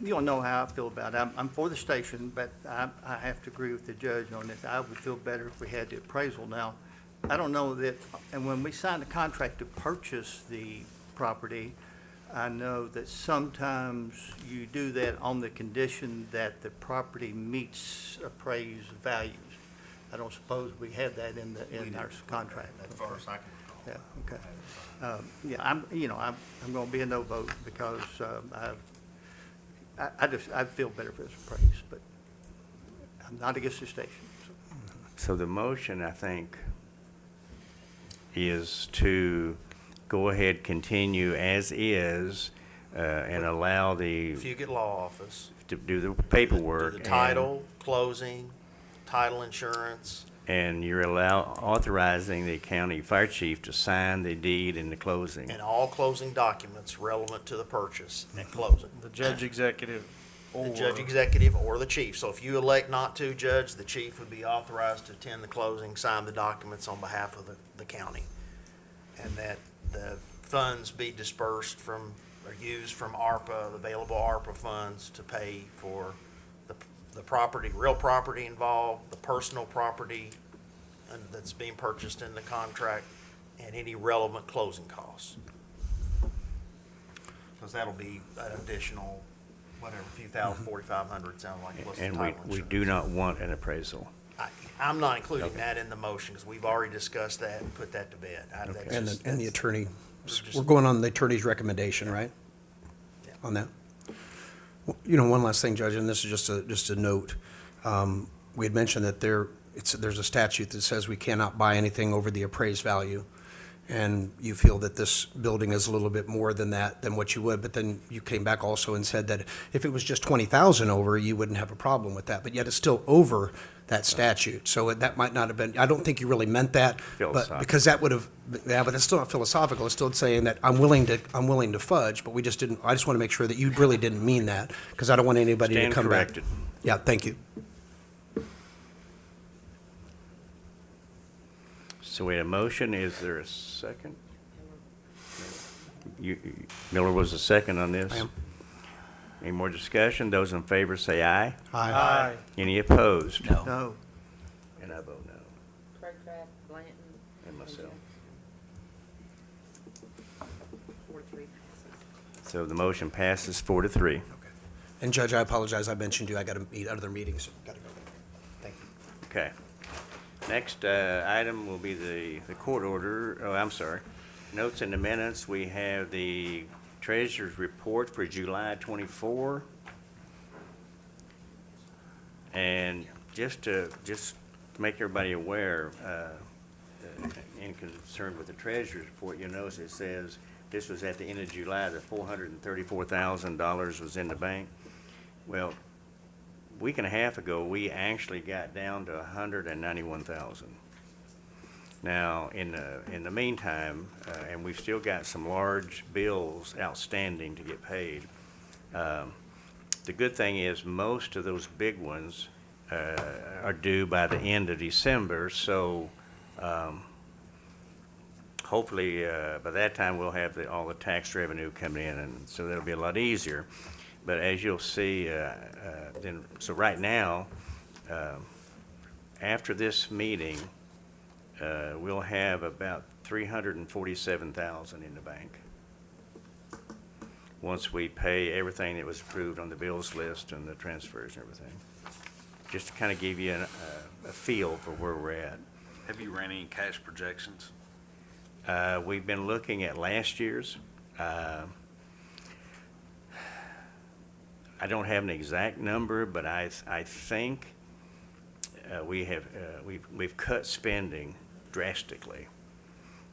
You don't know how I feel about it. I'm for the station, but I have to agree with the judge on this. I would feel better if we had the appraisal now. I don't know that, and when we signed the contract to purchase the property, I know that sometimes you do that on the condition that the property meets appraised values. I don't suppose we have that in our contract. As far as I can recall. Yeah, okay. Yeah, I'm gonna be a no vote because, I feel better if it's appraised, but I'm not against the station. So the motion, I think, is to go ahead, continue as is, and allow the, Fugate Law Office. to do the paperwork. Do the title, closing, title insurance. And you're authorizing the county fire chief to sign the deed in the closing. And all closing documents relevant to the purchase at closing. the judge executive The judge executive or the chief. So if you elect not to, Judge, the chief would be authorized to attend the closing, sign the documents on behalf of the county. And that the funds be dispersed from, or used from ARPA, the available ARPA funds to pay for the property, real property involved, the personal property that's being purchased in the contract, and any relevant closing costs. Because that'll be an additional, whatever, few thousand, 4,500, sounds like, plus the And title we insurance. do not want an appraisal. I'm not including that in the motion, because we've already discussed that and put that to bed. That's And just- the attorney, We're just- we're going on the attorney's recommendation, right? Yeah. On that? One last thing, Judge, and this is just a note. We had mentioned that there's a statute that says we cannot buy anything over the appraised value. And you feel that this building is a little bit more than that, than what you would, but then you came back also and said that if it was just 20,000 over, you wouldn't have a problem with that, but yet it's still over that statute. So that might not have been, I don't think you really meant that, but Philosophical. because that would have, yeah, but it's still not philosophical. It's still saying that I'm willing to fudge, but we just didn't, I just want to make sure that you really didn't mean that, because I don't want anybody to Stand come back. corrected. Yeah, thank you. So we had a motion, is there a second? Miller was the second on this? I am. Any more discussion? Those in favor say aye. Aye. Any opposed? No. And I vote no, Craig Craft, Blanton. and myself. 4-3 passes. So the motion passes 4-3. And Judge, I apologize, I mentioned you, I got to meet other meetings, so got to go. Thank you. Okay. Next item will be the court order, oh, I'm sorry. Notes in the minutes, we have the treasurer's report for July 24. And just to make everybody aware, in concern with the treasurer's report, you'll notice it says this was at the end of July, that $434,000 was in the bank. Well, a week and a half ago, we actually got down to $191,000. Now, in the meantime, and we've still got some large bills outstanding to get paid. The good thing is most of those big ones are due by the end of December, so hopefully by that time we'll have all the tax revenue coming in, and so that'll be a lot easier. But as you'll see, so right now, after this meeting, we'll have about $347,000 in the bank. Once we pay everything that was approved on the bills list and the transfers and everything. Just to kind of give you a feel for where we're at. Have you ran any cash projections? We've been looking at last year's. I don't have an exact number, but I think we've cut spending drastically.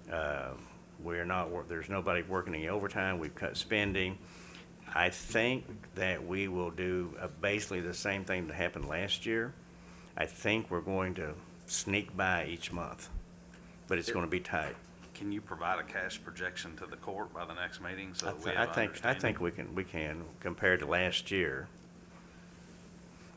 There's nobody working any overtime. We've cut spending. I think that we will do basically the same thing that happened last year. I think we're going to sneak by each month, but it's going to be tight. Can you provide a cash projection to the court by the next meeting so that we I have an think understanding? we can compared to last year.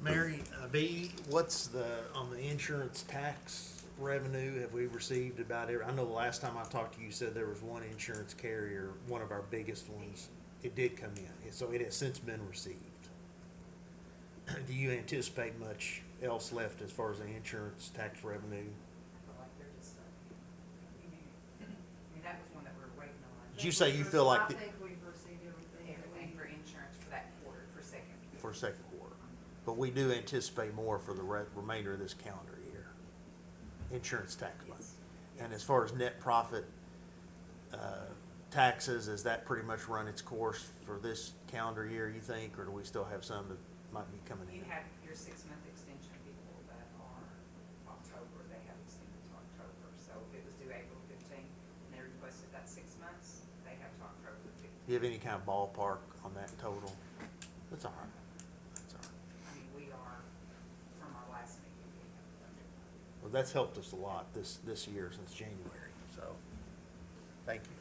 Mary, B, what's on the insurance tax revenue, have we received about I know the last time I talked to you, you said there was one insurance carrier, one of our biggest ones, it did come in, so it has since been received. Do you anticipate much else left as far as the insurance tax revenue? I feel like they're just, I mean, that was one that we were waiting on. Did you say you feel like I the- think we've received everything for insurance for that quarter, for second. for second quarter? But we do anticipate more for the remainder of this calendar year, insurance tax money. And as far as net profit taxes, is that pretty much run its course for this calendar year, you think, or do we still have some that might be coming in? You have your 6-month extension people that are October, they have extended to October. So if it was due April 15th and they requested that 6 months, they have to October 15th. Do you have any kind of ballpark on that total? That's all right. That's all right. I mean, we are, from our last meeting, we have done it. Well, that's helped us a lot this year since January, so, thank you.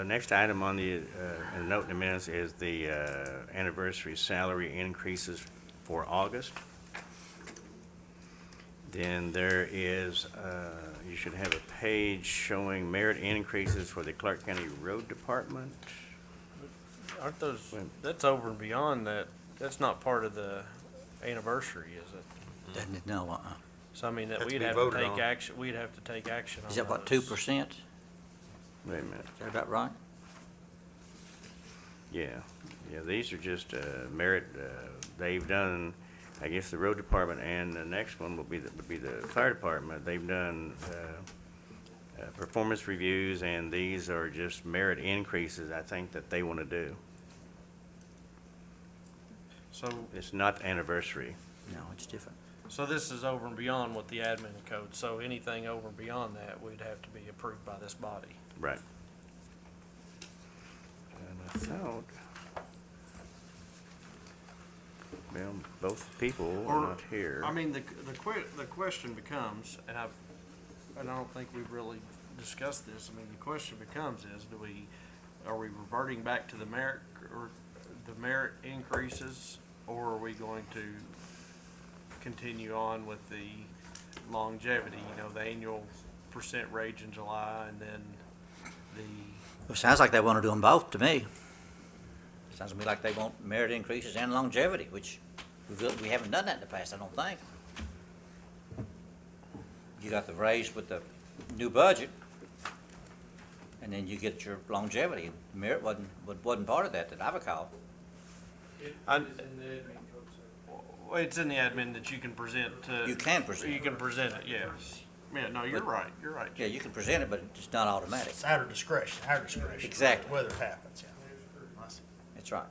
Next item on the note in the minutes is the anniversary salary increases for August. Then there is, you should have a page showing merit increases for the Clark County Road Department. Aren't those, that's over and beyond that, that's not part of the anniversary, is it? Doesn't it? No, So I mean, that Has to we'd be have to voted take on. action, we'd have to take action on is that what, those. 2%? Wait a minute. Is that about right? Yeah, these are just merit, they've done, I guess, the road department, and the next one would be the fire department. They've done performance reviews, and these are just merit increases, I think, that they want to do. So, It's not the anniversary. No, it's different. so this is over and beyond what the admin code, so anything over and beyond that would have to be approved by this body. Right. And I thought, well, both people are not here. I mean, the question becomes, and I don't think we've really discussed this, I mean, the question becomes is, are we reverting back to the merit, or the merit increases, or are we going to continue on with the longevity, the annual percent raise in July, and then It sounds like they want to do them both to me. Sounds to me like they want merit increases and longevity, which we haven't done that in the past, I don't think. You got the raise with the new budget, and then you get your longevity. Merit wasn't part of that I recall. Well, it's in the admin that you can present to. You can present You it. can present it, yes. I Yeah, no, you're right, Yeah, you can present it, but it's not automatic. It's our discretion, Exactly. whether it happens, yeah. I see. That's right.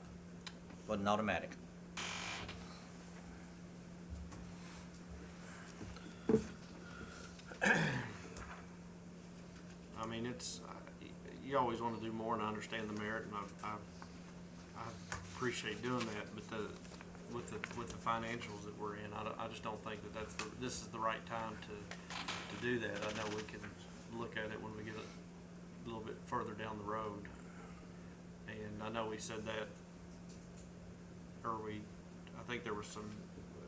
Wasn't automatic. I mean, you always want to do more and I understand the merit, and I appreciate doing that, but with the financials that we're in, I just don't think that this is the right time to do that. I know we can look at it when we get a little bit further down the road. And I know we said that, I think there was some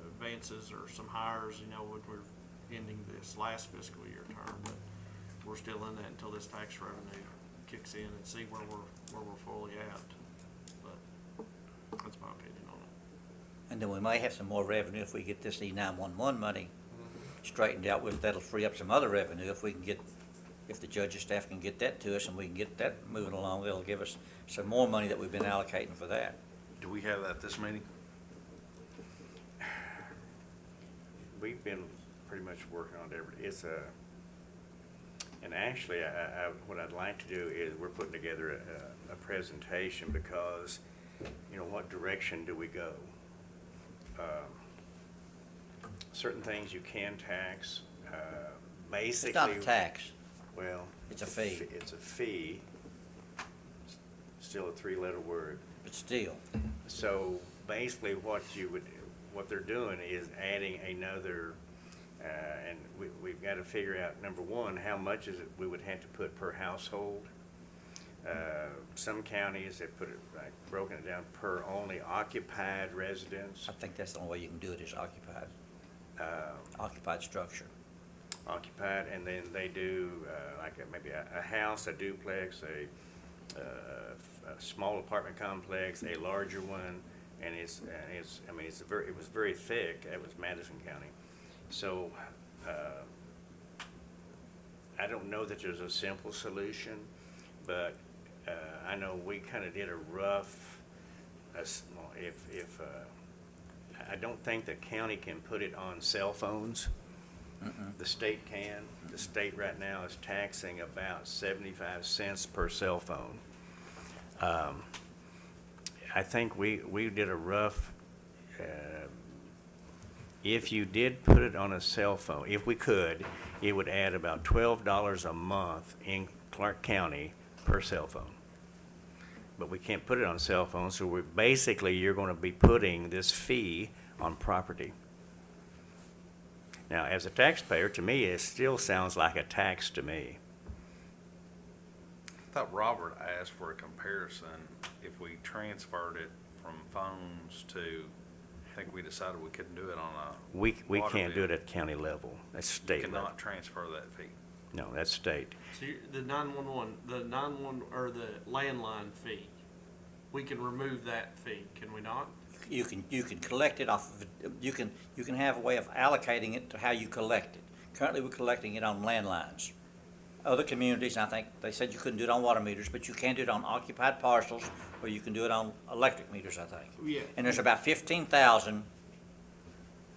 advances or some hires, when we're ending this last fiscal year term, but we're still in that until this tax revenue kicks in and see where we're fully at. But that's my opinion on it. And then we may have some more revenue if we get this E911 money straightened out with, that'll free up some other revenue if we can get, if the judge's staff can get that to us and we can get that moving along, it'll give us some more money that we've been allocating for that. Do we have that at this meeting? We've been pretty much working on it. And actually, what I'd like to do is we're putting together a presentation because, what direction do we go? Certain things you can tax, basically. It's not a tax. Well. It's a fee. It's a fee. Still a three-letter word. But still. So basically what they're doing is adding another, and we've got to figure out, number one, how much is it we would have to put per household. Some counties, they put it, broken it down per only occupied residence. I think that's the only way you can do it is occupied structure. Occupied, and then they do maybe a house, a duplex, a small apartment complex, a larger one, and it was very thick. It was Madison County, so I don't know that there's a simple solution, but I know we kind of did a rough. I don't think the county can put it on cell phones. The state can. The state right now is taxing about 75 cents per cell phone. I think we did a rough, if you did put it on a cell phone, if we could, it would add about $12 a month in Clark County per cell phone. But we can't put it on cell phones, so you're going to be putting this fee on property. Now, as a taxpayer, to me, it still sounds like a tax to me. I thought Robert asked for a comparison if we transferred it from phones to, I think we decided we couldn't do it on a We water can't do bill. it at county level. That's state level. Cannot transfer that fee. No, that's state. So the 911, or the landline fee, we can remove that fee, can we not? You can collect it off of, you can have a way of allocating it to how you collect it. Currently, we're collecting it on landlines. Other communities, I think, they said you couldn't do it on water meters, but you can do it on occupied parcels, or you can do it on electric meters, I think. Yeah. And there's about 15,000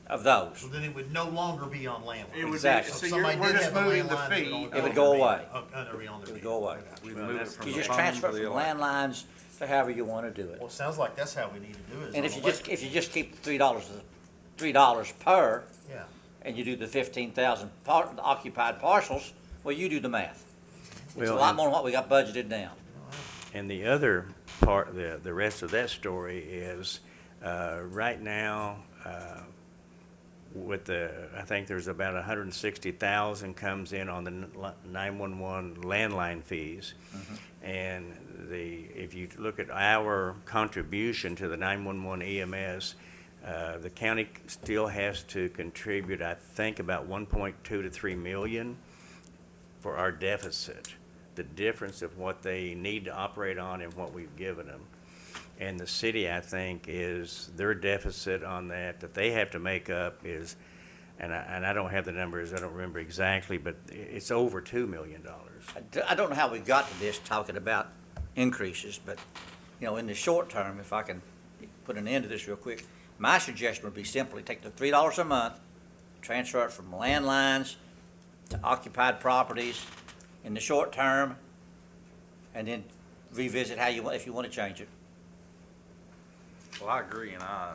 of those. So then it would no longer be on landline. It would be- Exactly. so If you're- somebody we're did just have a moving the landline, fee. only It would be go on their away. bill. Oh, it'd be on It their would bill. go away. We Well, moved it that's- from You the just phone transfer to from the the electric. landlines to however you want to do it. Well, it sounds like that's how we need to do it. is And on if you just keep $3 per, Yeah. and you do the 15,000 occupied parcels, well, you do the math. It's a Well, lot and- more than what we got budgeted now. And the other part, the rest of that story is, right now, I think there's about 160,000 comes in on the 911 landline fees. And if you look at our contribution to the 911 EMS, the county still has to contribute, I think, about 1.2 to 3 million for our deficit. The difference of what they need to operate on and what we've given them. And the city, I think, is their deficit on that they have to make up is, and I don't have the numbers, I don't remember exactly, but it's over $2 million. I don't know how we got to this talking about increases, but, in the short term, if I can put an end to this real quick, my suggestion would be simply take the $3 a month, transfer it from landlines to occupied properties in the short term, and then revisit how you want, if you want to change it. Well, I agree, and I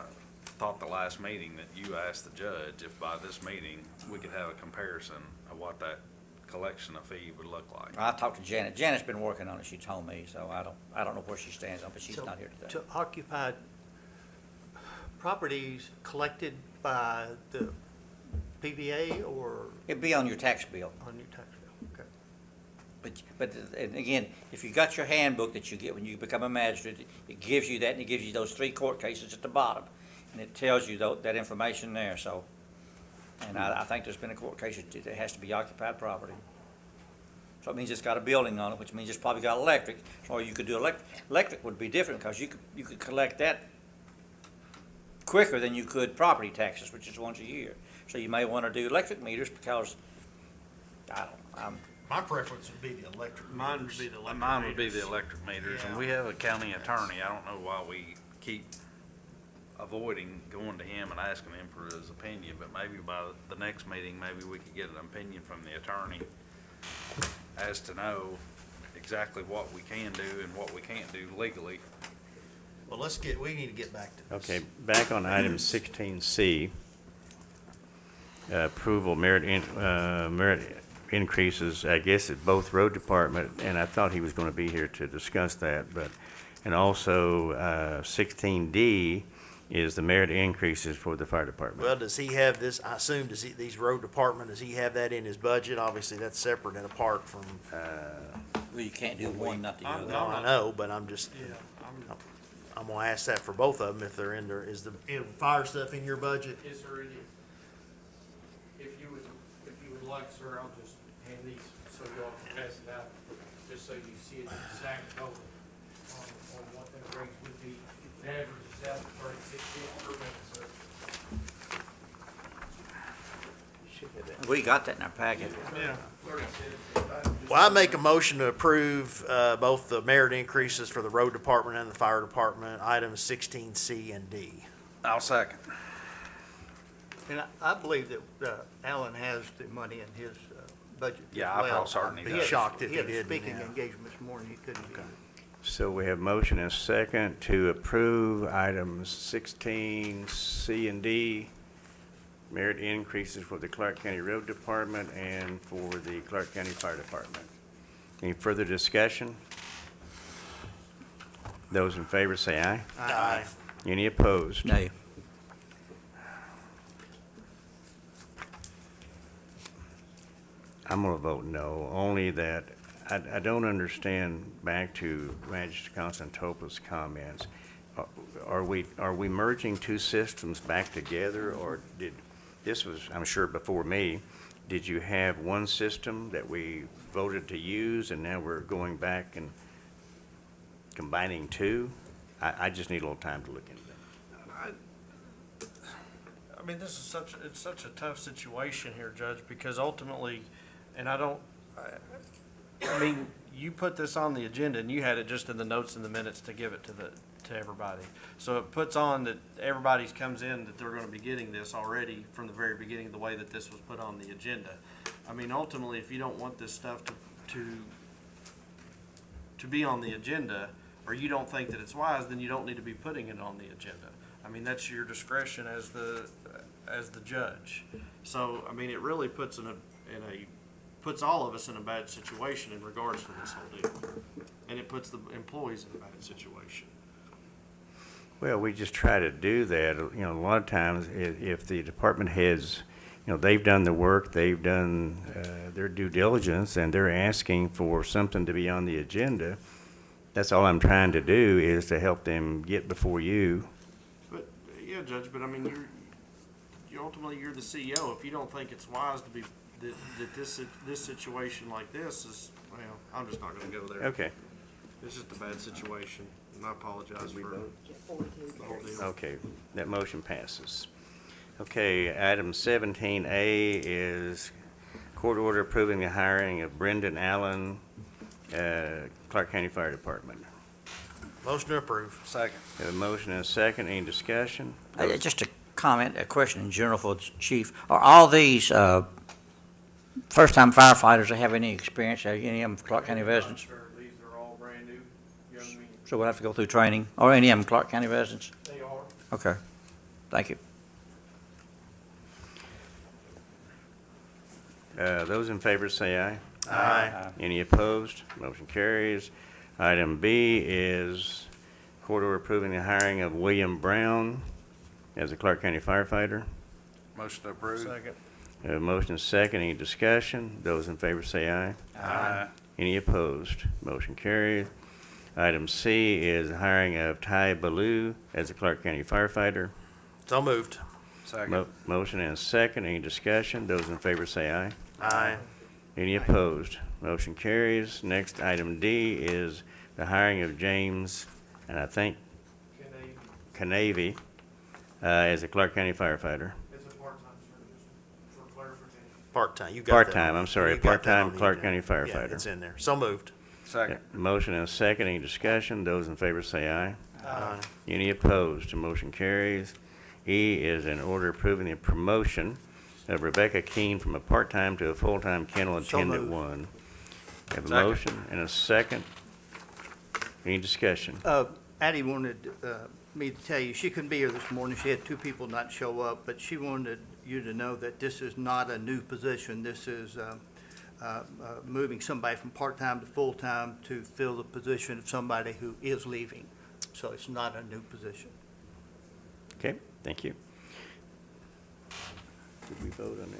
thought the last meeting that you asked the judge if by this meeting we could have a comparison of what that collection of fee would look like. I talked to Janet. Janet's been working on it, she told me, so I don't know where she stands on it, but she's So, not here today. To occupied properties collected by the PVA or It'd be on your tax bill. on your tax bill? Okay. But and again, if you got your handbook that you get when you become a magistrate, it gives you that, and it gives you those 3 court cases at the bottom. And it tells you that information there, so. And I think there's been a court case that has to be occupied property. So it means it's got a building on it, which means it's probably got electric, or you could do electric would be different, because you could collect that quicker than you could property taxes, which is once a year. So you may want to do electric meters, because, My preference would be the electric. Mine would be the electric Mine would be meters. the electric meters, and Yeah. we have a county attorney. I don't know why we keep avoiding going to him and asking him for his opinion, but maybe by the next meeting, maybe we could get an opinion from the attorney as to know exactly what we can do and what we can't do legally. Well, we need to get back to this. Okay, back on item 16C, approval merit increases, I guess, at both road department, and I thought he was going to be here to discuss that, but, and also 16D is the merit increases for the fire department. Well, does he have this, I assume, these road department, does he have that in his budget? Obviously, that's separate and apart from, well, you can't do one, not the other. no, I know, but I'm just, I'm gonna ask that for both of them if they're in there. Is the fire stuff in your budget? Yes, sir, it is. If you would like, sir, I'll just hand these so y'all can pass it out, just so you see it exact total on what the rates would be. The average is out to 36 cents per minute, sir. We got that in our packet. Yeah. 36. Well, I make a motion to approve, both the merit increases for the road department and the fire department, items 16C and D. I'll second. And I believe that Alan has the money in his budget as Yeah, I well. felt certain he I'd be does. shocked if he He had a didn't, speaking yeah. engagement this morning, he couldn't be here. So we have motion and second to approve items 16C and D, merit increases for the Clark County Road Department and for the Clark County Fire Department. Any further discussion? Those in favor say aye. Aye. Any opposed? No. I'm gonna vote no, only that I don't understand, back to Magistrate Constantopoulos's comments. Are we merging 2 systems back together, or this was, I'm sure before me, did you have one system that we voted to use and now we're going back and combining 2? I just need a little time to look into that. I mean, this is it's such a tough situation here, Judge, because ultimately, and I mean, you put this on the agenda and you had it just in the notes and the minutes to give it to everybody. So it puts on that everybody's comes in that they're gonna be getting this already from the very beginning, the way that this was put on the agenda. I mean, ultimately, if you don't want this stuff to be on the agenda, or you don't think that it's wise, then you don't need to be putting it on the agenda. I mean, that's your discretion as the judge. So, I mean, it really puts puts all of us in a bad situation in regards to this whole deal. And it puts the employees in a bad situation. Well, we just try to do that. You know, a lot of times, if the department heads, you know, they've done the work, they've done their due diligence, and they're asking for something to be on the agenda, that's all I'm trying to do, is to help them get before you. But, yeah, Judge, but I mean, ultimately, you're the CEO. If you don't think it's wise to be, that this situation like this is, well, I'm just not gonna go there. Okay, It's just a bad situation, and I apologize for the whole deal. okay, that motion passes. Okay, item 17A is court order approving the hiring of Brendan Allen, Clark County Fire Department. Motion to approve. Second. Have a motion and a second, any discussion? Just a comment, a question in general for the chief. Are all these first-time firefighters that have any experience? Are any of them Clark County residents? Sir, these are all brand new young men. So we'll have to go through training, or any of them Clark County residents? They are. Okay, thank you. Those in favor say aye. Aye. Any opposed? Motion carries. Item B is court order approving the hiring of William Brown as a Clark County firefighter. Motion to approve. Second. Motion is second. Any discussion? Those in favor say aye. Aye. Any opposed? Motion carries. Item C is the hiring of Ty Ballou as a Clark County firefighter. So moved. Second. Motion and second. Any discussion? Those in favor say aye. Aye. Any opposed? Motion carries. Next, item D is the hiring of James, and I think Canavy, as a Clark County firefighter. It's a part-time, sir, just for clarification. Part-time, you got that. Part-time, I'm sorry, You got that part-time on the Clark agenda. County Yeah, firefighter. it's in there. So moved. Second. Motion and second. Any discussion? Those in favor say aye. Aye. Any opposed? Motion carries. E is an order approving the promotion of Rebecca Keene from a part-time to a full-time kennel So attendant moved. one. Have a Second. motion and a second. Any discussion? Addie wanted me to tell you, she couldn't be here this morning. She had two people not show up, but she wanted you to know that this is not a new position. This is moving somebody from part-time to full-time to fill the position of somebody who is leaving. So it's not a new position. Okay, thank you. Did we vote on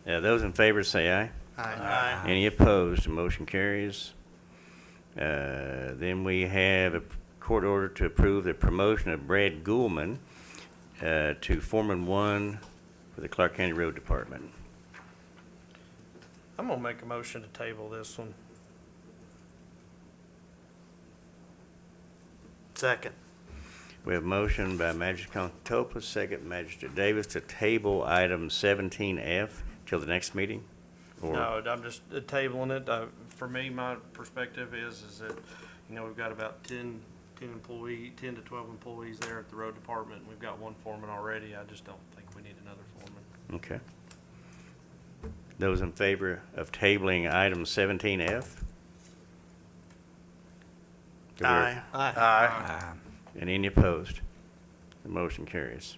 that? Those in favor say aye. Aye. Any opposed? Motion carries. Then we have a court order to approve the promotion of Brad Goulman to Foreman 1 for the Clark County Road Department. I'm gonna make a motion to table this one. Second. We have motion by Magistrate Contopoulos, second Magistrate Davis, to table item 17F till the next meeting? Or No, I'm just tabling it. For me, my perspective is that, you know, we've got about 10 to 12 employees there at the road department. We've got one foreman already. I just don't think we need another foreman. Okay. Those in favor of tabling item 17F? Aye. Aye. And any opposed? The motion carries.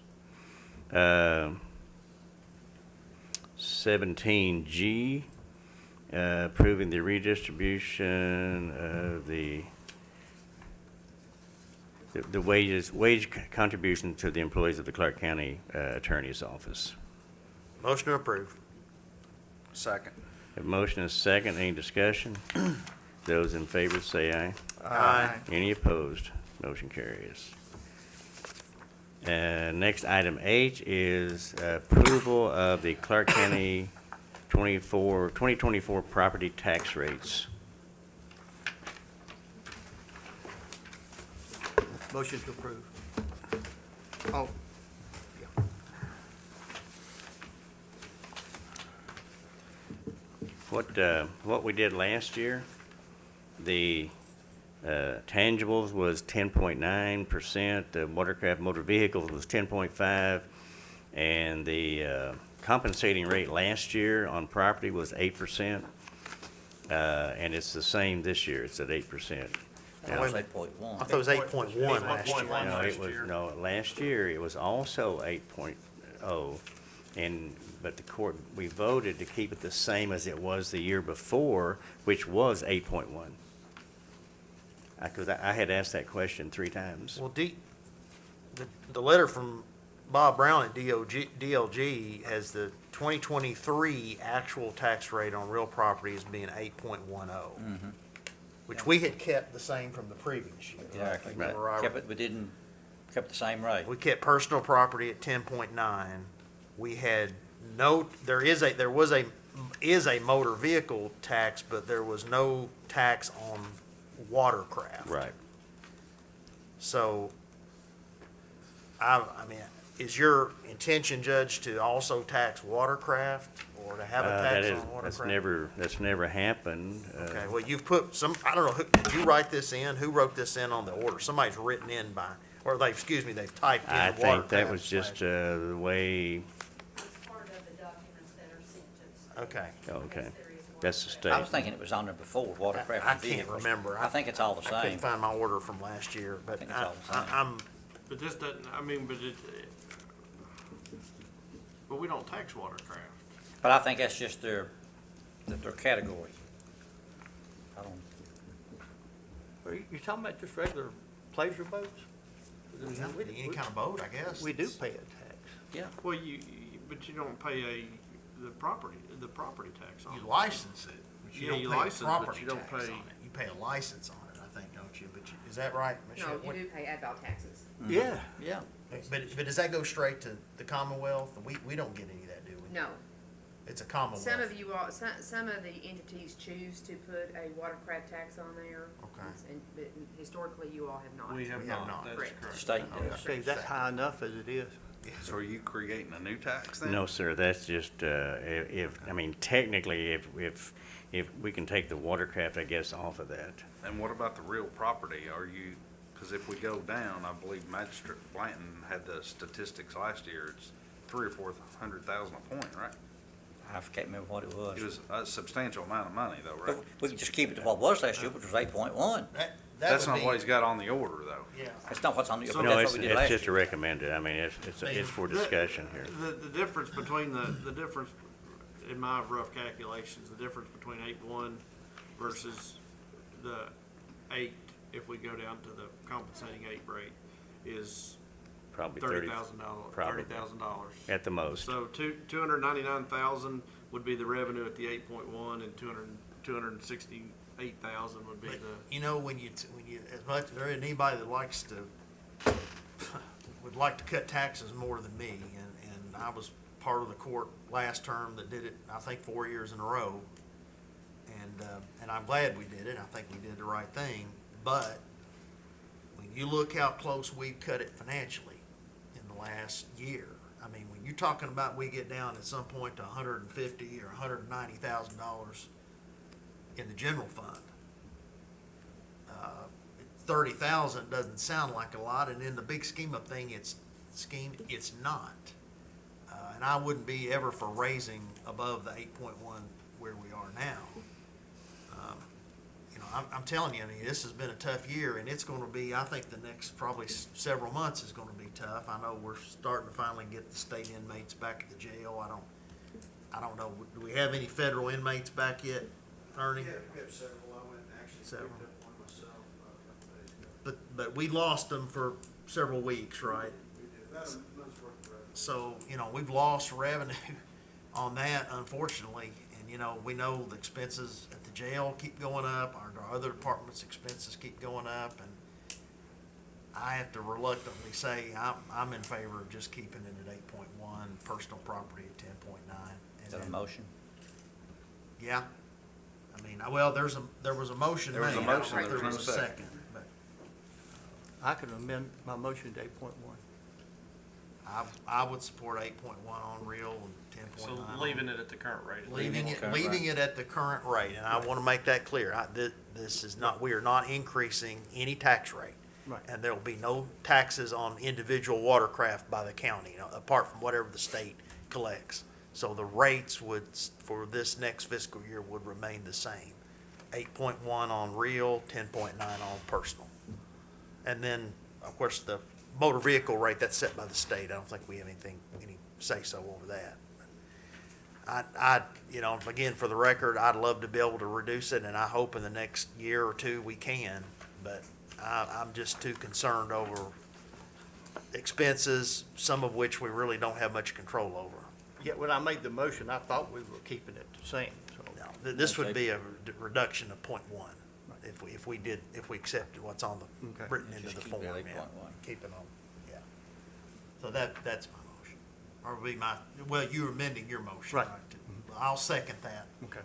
17G, approving the redistribution of the wage contribution to the employees of the Clark County Attorney's Office. Motion to approve. Second. A motion is second. Any discussion? Those in favor say aye. Aye. Any opposed? Motion carries. Next, item H is approval of the Clark County 2024 property tax rates. Motion to approve. Oh, What we did last year, the tangibles was 10.9%, the watercraft motor vehicles was 10.5%, and the compensating rate last year on property was 8%, and it's the same this year, it's at 8%. That was 8.1. I thought it was 8.1 last year. No, it was, no, last year it was also 8.0, but the court, we voted to keep it the same as it was the year before, which was 8.1. Because I had asked that question 3 times. Well, the letter from Bob Brown at DLG has the 2023 actual tax rate on real property as being 8.10, which we had kept the same from the previous year. Exactly. Right. Kept it, but kept the same rate. We kept personal property at 10.9. We had there is a motor vehicle tax, but there was no tax on watercraft. Right. So, I mean, is your intention, Judge, to also tax watercraft or to have a tax on watercraft? That's never happened. Okay, well, you've put I don't know, did you write this in? Who wrote this in on the order? Somebody's written in they've typed in I watercraft. think that was just the way, It's part of the document Okay. Okay, that's the state. I was thinking it was on there before, watercraft I and can't vehicles. remember. I think it's all the I couldn't same. find my order from last year, but think it's all the same. I'm, But this doesn't, I mean, but we don't tax watercraft. But I think that's just their category. I don't, You're talking about just regular pleasure boats? any kind of boat, I guess. We do pay a tax. yeah. Well, but you don't pay the property tax on You it. license it, but you Yeah, you don't pay license, but property you don't tax pay- on it. You pay a license on it, I think, don't you? But is that right, Michelle? No, you do pay ad val taxes. Yeah. Yeah. But does that go straight to the Commonwealth? We don't get any of that, do we? No. It's a Commonwealth. Some of you all, some of the entities choose to put a watercraft tax on there. Okay. But historically, you all have not. We have We have not, not. that's Correct. correct. State does. Okay, that's high enough as it is. So are you creating a new tax then? No, sir, that's just, I mean, technically, if we can take the watercraft, I guess, off of that. And what about the real property? Are you, because if we go down, I believe Magistrate Blanton had the statistics last year, it's 300,000 or 400,000 a point, right? I can't remember what it was. It was a substantial amount of money though, right? But we can just keep it to what was last year, which was 8.1. That's not what he's got on the order though. Yeah. That's not what's on the, but No, that's it's what we did last just a year. recommended, I mean, it's for discussion here. The difference between the difference, in my rough calculations, the difference between 8.1 versus the 8, if we go down to the compensating 8 rate, is Probably $30,000. probably. $30,000. At the most. So 299,000 would be the revenue at the 8.1, and 268,000 would be But, the. you know, when you, as much, there isn't anybody that likes to, would like to cut taxes more than me, and I was part of the court last term that did it, I think, 4 years in a row. And I'm glad we did it, I think we did the right thing, but when you look how close we've cut it financially in the last year, I mean, when you're talking about we get down at some point to $150,000 or $190,000 in the general fund, 30,000 doesn't sound like a lot, and in the big scheme of thing, it's not. And I wouldn't be ever for raising above the 8.1 where we are now. You know, I'm telling you, I mean, this has been a tough year, and it's going to be, I think the next probably several months is going to be tough. I know we're starting to finally get the state inmates back at the jail. I don't know, do we have any federal inmates back yet, Ernie? Yeah, we have several. I went and actually Several. picked up one myself a couple days ago. But we lost them for several weeks, right? We did, about a month's worth of revenue. So, you know, we've lost revenue on that, unfortunately. And, you know, we know the expenses at the jail keep going up, our other departments' expenses keep going up, and I have to reluctantly say I'm in favor of just keeping it at 8.1, personal property at 10.9. Is that a motion? Yeah. I mean, well, there was a motion made. There was a I don't motion, think there was no a second. but I could amend my motion to 8.1. I would support 8.1 on real and 10.9 So on. leaving it at the current rate. Leaving it, current leaving it at the current rate, and I want to make that clear. This is not, we are not increasing any tax rate. Right. And there will be no taxes on individual watercraft by the county, you know, apart from whatever the state collects. So the rates would, for this next fiscal year, would remain the same. 8.1 on real, 10.9 on personal. And then, of course, the motor vehicle rate, that's set by the state. I don't think we have any say-so over that. You know, again, for the record, I'd love to be able to reduce it, and I hope in the next year or two we can, but I'm just too concerned over expenses, some of which we really don't have much control over. Yet when I made the motion, I thought we were keeping it the same, so. No, this would be a reduction of 0.1 if we accepted what's on the, Okay. written into Just the keep form, it at yeah. 8.1. Keep it on, yeah. So that's my motion. Or be well, you're amending your motion, Right. right? I'll second that, Okay.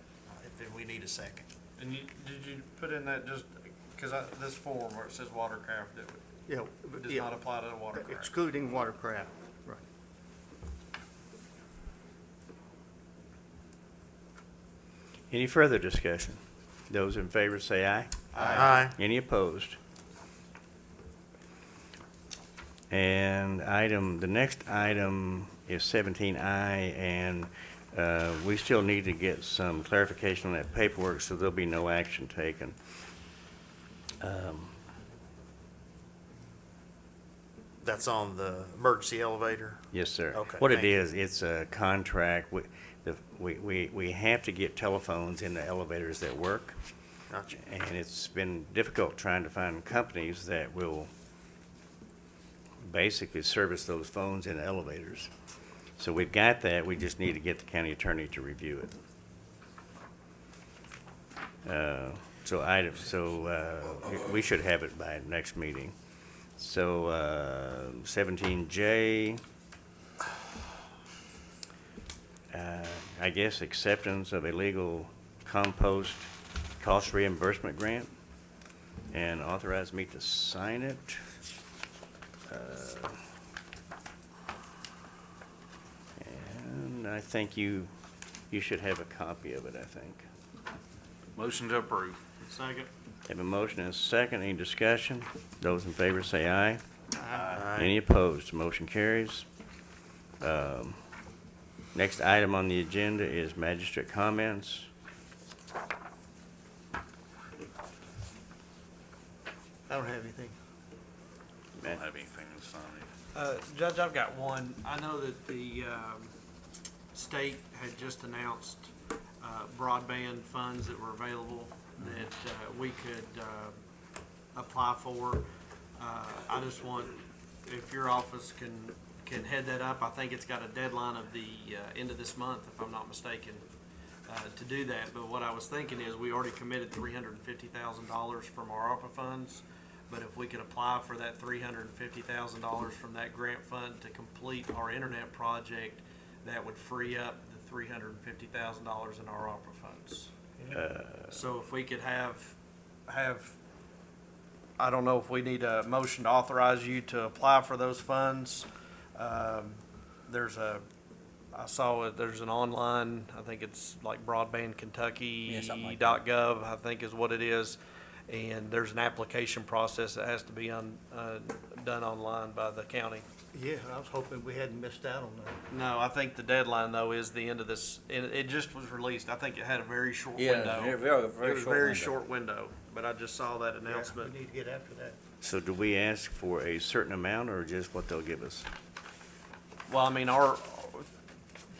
if we need a second. And did you put in that just, because this form where it says watercraft, it Yeah. does yeah. not apply to the watercraft? Excluding watercraft, right. Any further discussion? Those in favor say aye. Aye. Any opposed? And the next item is 17I, and We still need to get some clarification on that paperwork, so there'll be no action taken. That's on the emergency elevator? Yes, sir. Okay, What it thank you. is, it's a contract. We have to get telephones in the elevators that work. Gotcha. And it's been difficult trying to find companies that will basically service those phones in the elevators. So we've got that, we just need to get the county attorney to review it. We should have it by next meeting. So, 17J, I guess acceptance of illegal compost cost reimbursement grant, and authorize me to sign it. And I think you should have a copy of it, I think. Motion to approve. Second. Have a motion and a second. Any discussion? Those in favor say aye. Aye. Any opposed? Motion carries. Next item on the agenda is magistrate comments. I don't have anything. I don't have anything to sign. Judge, I've got one. I know that the state had just announced broadband funds that were available that we could apply for. I just want, if your office can head that up, I think it's got a deadline of the end of this month, if I'm not mistaken, to do that. But what I was thinking is we already committed $350,000 from our ARPA funds. But if we could apply for that $350,000 from that grant fund to complete our internet project, that would free up the $350,000 in our ARPA funds. So if we could have, I don't know if we need a motion to authorize you to apply for those funds. I saw it, there's an online, I think it's like broadbandkentucky.gov, that. I think is what it is. And there's an application process that has to be done online by the county. Yeah, I was hoping we hadn't missed out on that. No, I think the deadline though is the end of this, it just was released. I think it had a very short window. very It was short a very window. short window, but I just saw that We announcement. need to get after that. So do we ask for a certain amount or just what they'll give us? Well, I mean, our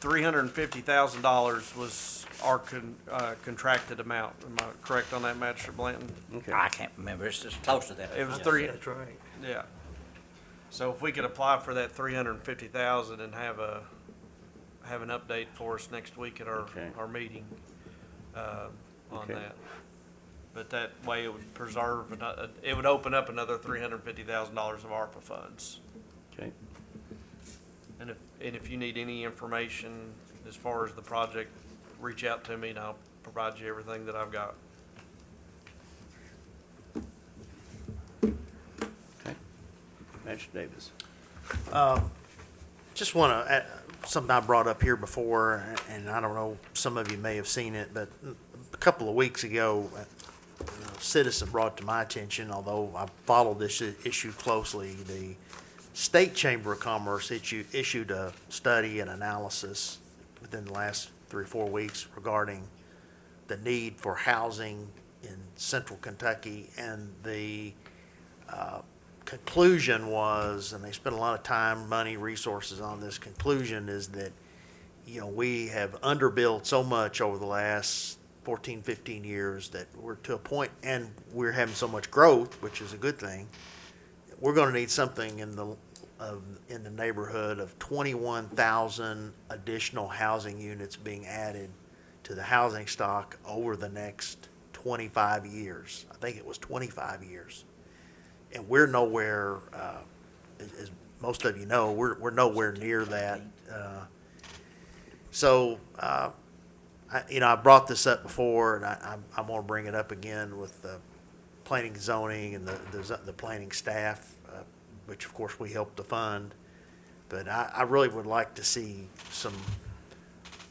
$350,000 was our contracted amount. Am I correct on that, Magistrate Blanton? Okay. I can't remember, it's just close to that. It was Yes, three. That's right. Yeah. So if we could apply for that $350,000 and have an update for us next week at Okay. our meeting, on Okay. that. But that way it would preserve, it would open up another $350,000 of ARPA funds. Okay. And if you need any information as far as the project, reach out to me and I'll provide you everything that I've got. Okay. Magistrate Davis. Just want to, something I brought up here before, and I don't know, some of you may have seen it, but a couple of weeks ago, a citizen brought to my attention, although I followed this issue closely, the State Chamber of Commerce issued a study and analysis within the last 3 or 4 weeks regarding the need for housing in central Kentucky, and the conclusion was, and they spent a lot of time, money, resources on this, conclusion is that, we have underbuilt so much over the last 14, 15 years that we're to a point, and we're having so much growth, which is a good thing. We're going to need something in the neighborhood of 21,000 additional housing units being added to the housing stock over the next 25 years. I think it was 25 years. And we're nowhere, as most of you know, we're nowhere near that. I brought this up before, and I'm going to bring it up again with the planning and zoning and the planning staff, which of course we help to fund. But I really would like to see some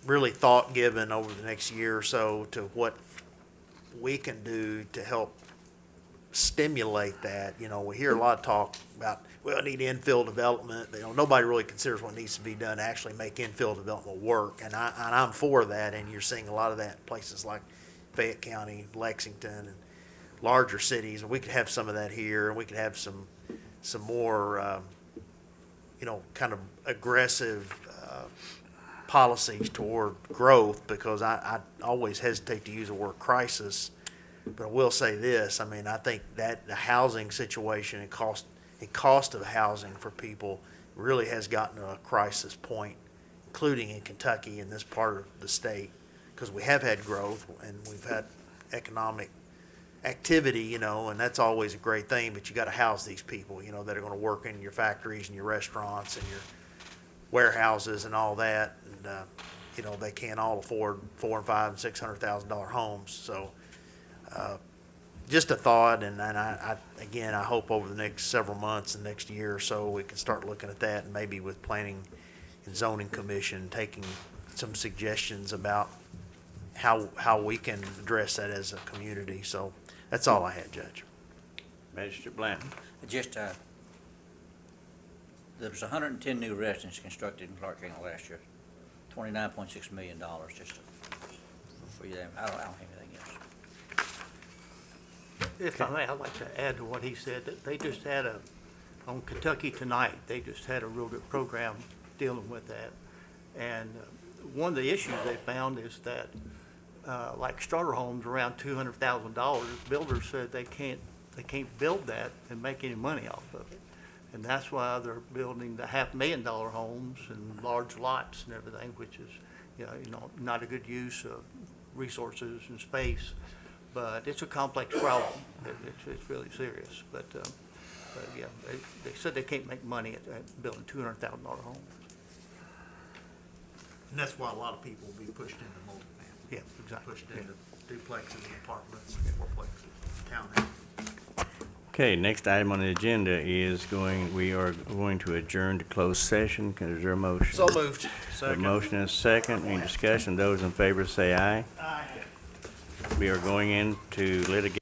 really thought given over the next year or so to what we can do to help stimulate that. You know, we hear a lot of talk about, well, need infill development. You know, nobody really considers what needs to be done to actually make infill development work. And I'm for that, and you're seeing a lot of that in places like Fayette County, Lexington, and larger cities. And we could have some of that here, and we could have some more, you know, kind of aggressive policies toward growth, because I always hesitate to use the word crisis. But I will say this, I mean, I think that the housing situation and cost of housing for people really has gotten to a crisis point, including in Kentucky in this part of the state, because we have had growth and we've had economic activity, you know, and that's always a great thing, but you got to house these people, you know, that are going to work in your factories and your restaurants and your warehouses and all that. And, you know, they can't all afford $400,000 and $500,000 and $600,000 homes. So, just a thought, and I again, I hope over the next several months and next year or so, we can start looking at that, and maybe with Planning and Zoning Commission, taking some suggestions about how we can address that as a community. So that's all I had, Judge. Magistrate Blanton. Just, there was 110 new residences constructed in Clark County last year, $29.6 million, just for you. I don't have anything else. If I may, I'd like to add to what he said, that they just had on Kentucky Tonight, they just had a real good program dealing with that. And one of the issues they found is that, like starter homes around $200,000, builders said they can't build that and make any money off of it. And that's why they're building the $500,000 homes and large lots and everything, which is, you know, not a good use of resources and space. But it's a complex problem. It's really serious. But yeah, they said they can't make money at building $200,000 homes. And that's why a lot of people will be pushed into multifamily. Yeah, exactly. Pushed into duplexes, apartments, fourplexes, townhouses. Okay, next item on the agenda is we are going to adjourn to closed session. Is there a motion? So moved. A motion and a second. Any discussion? Those in favor say aye. Aye. We are going into litigation.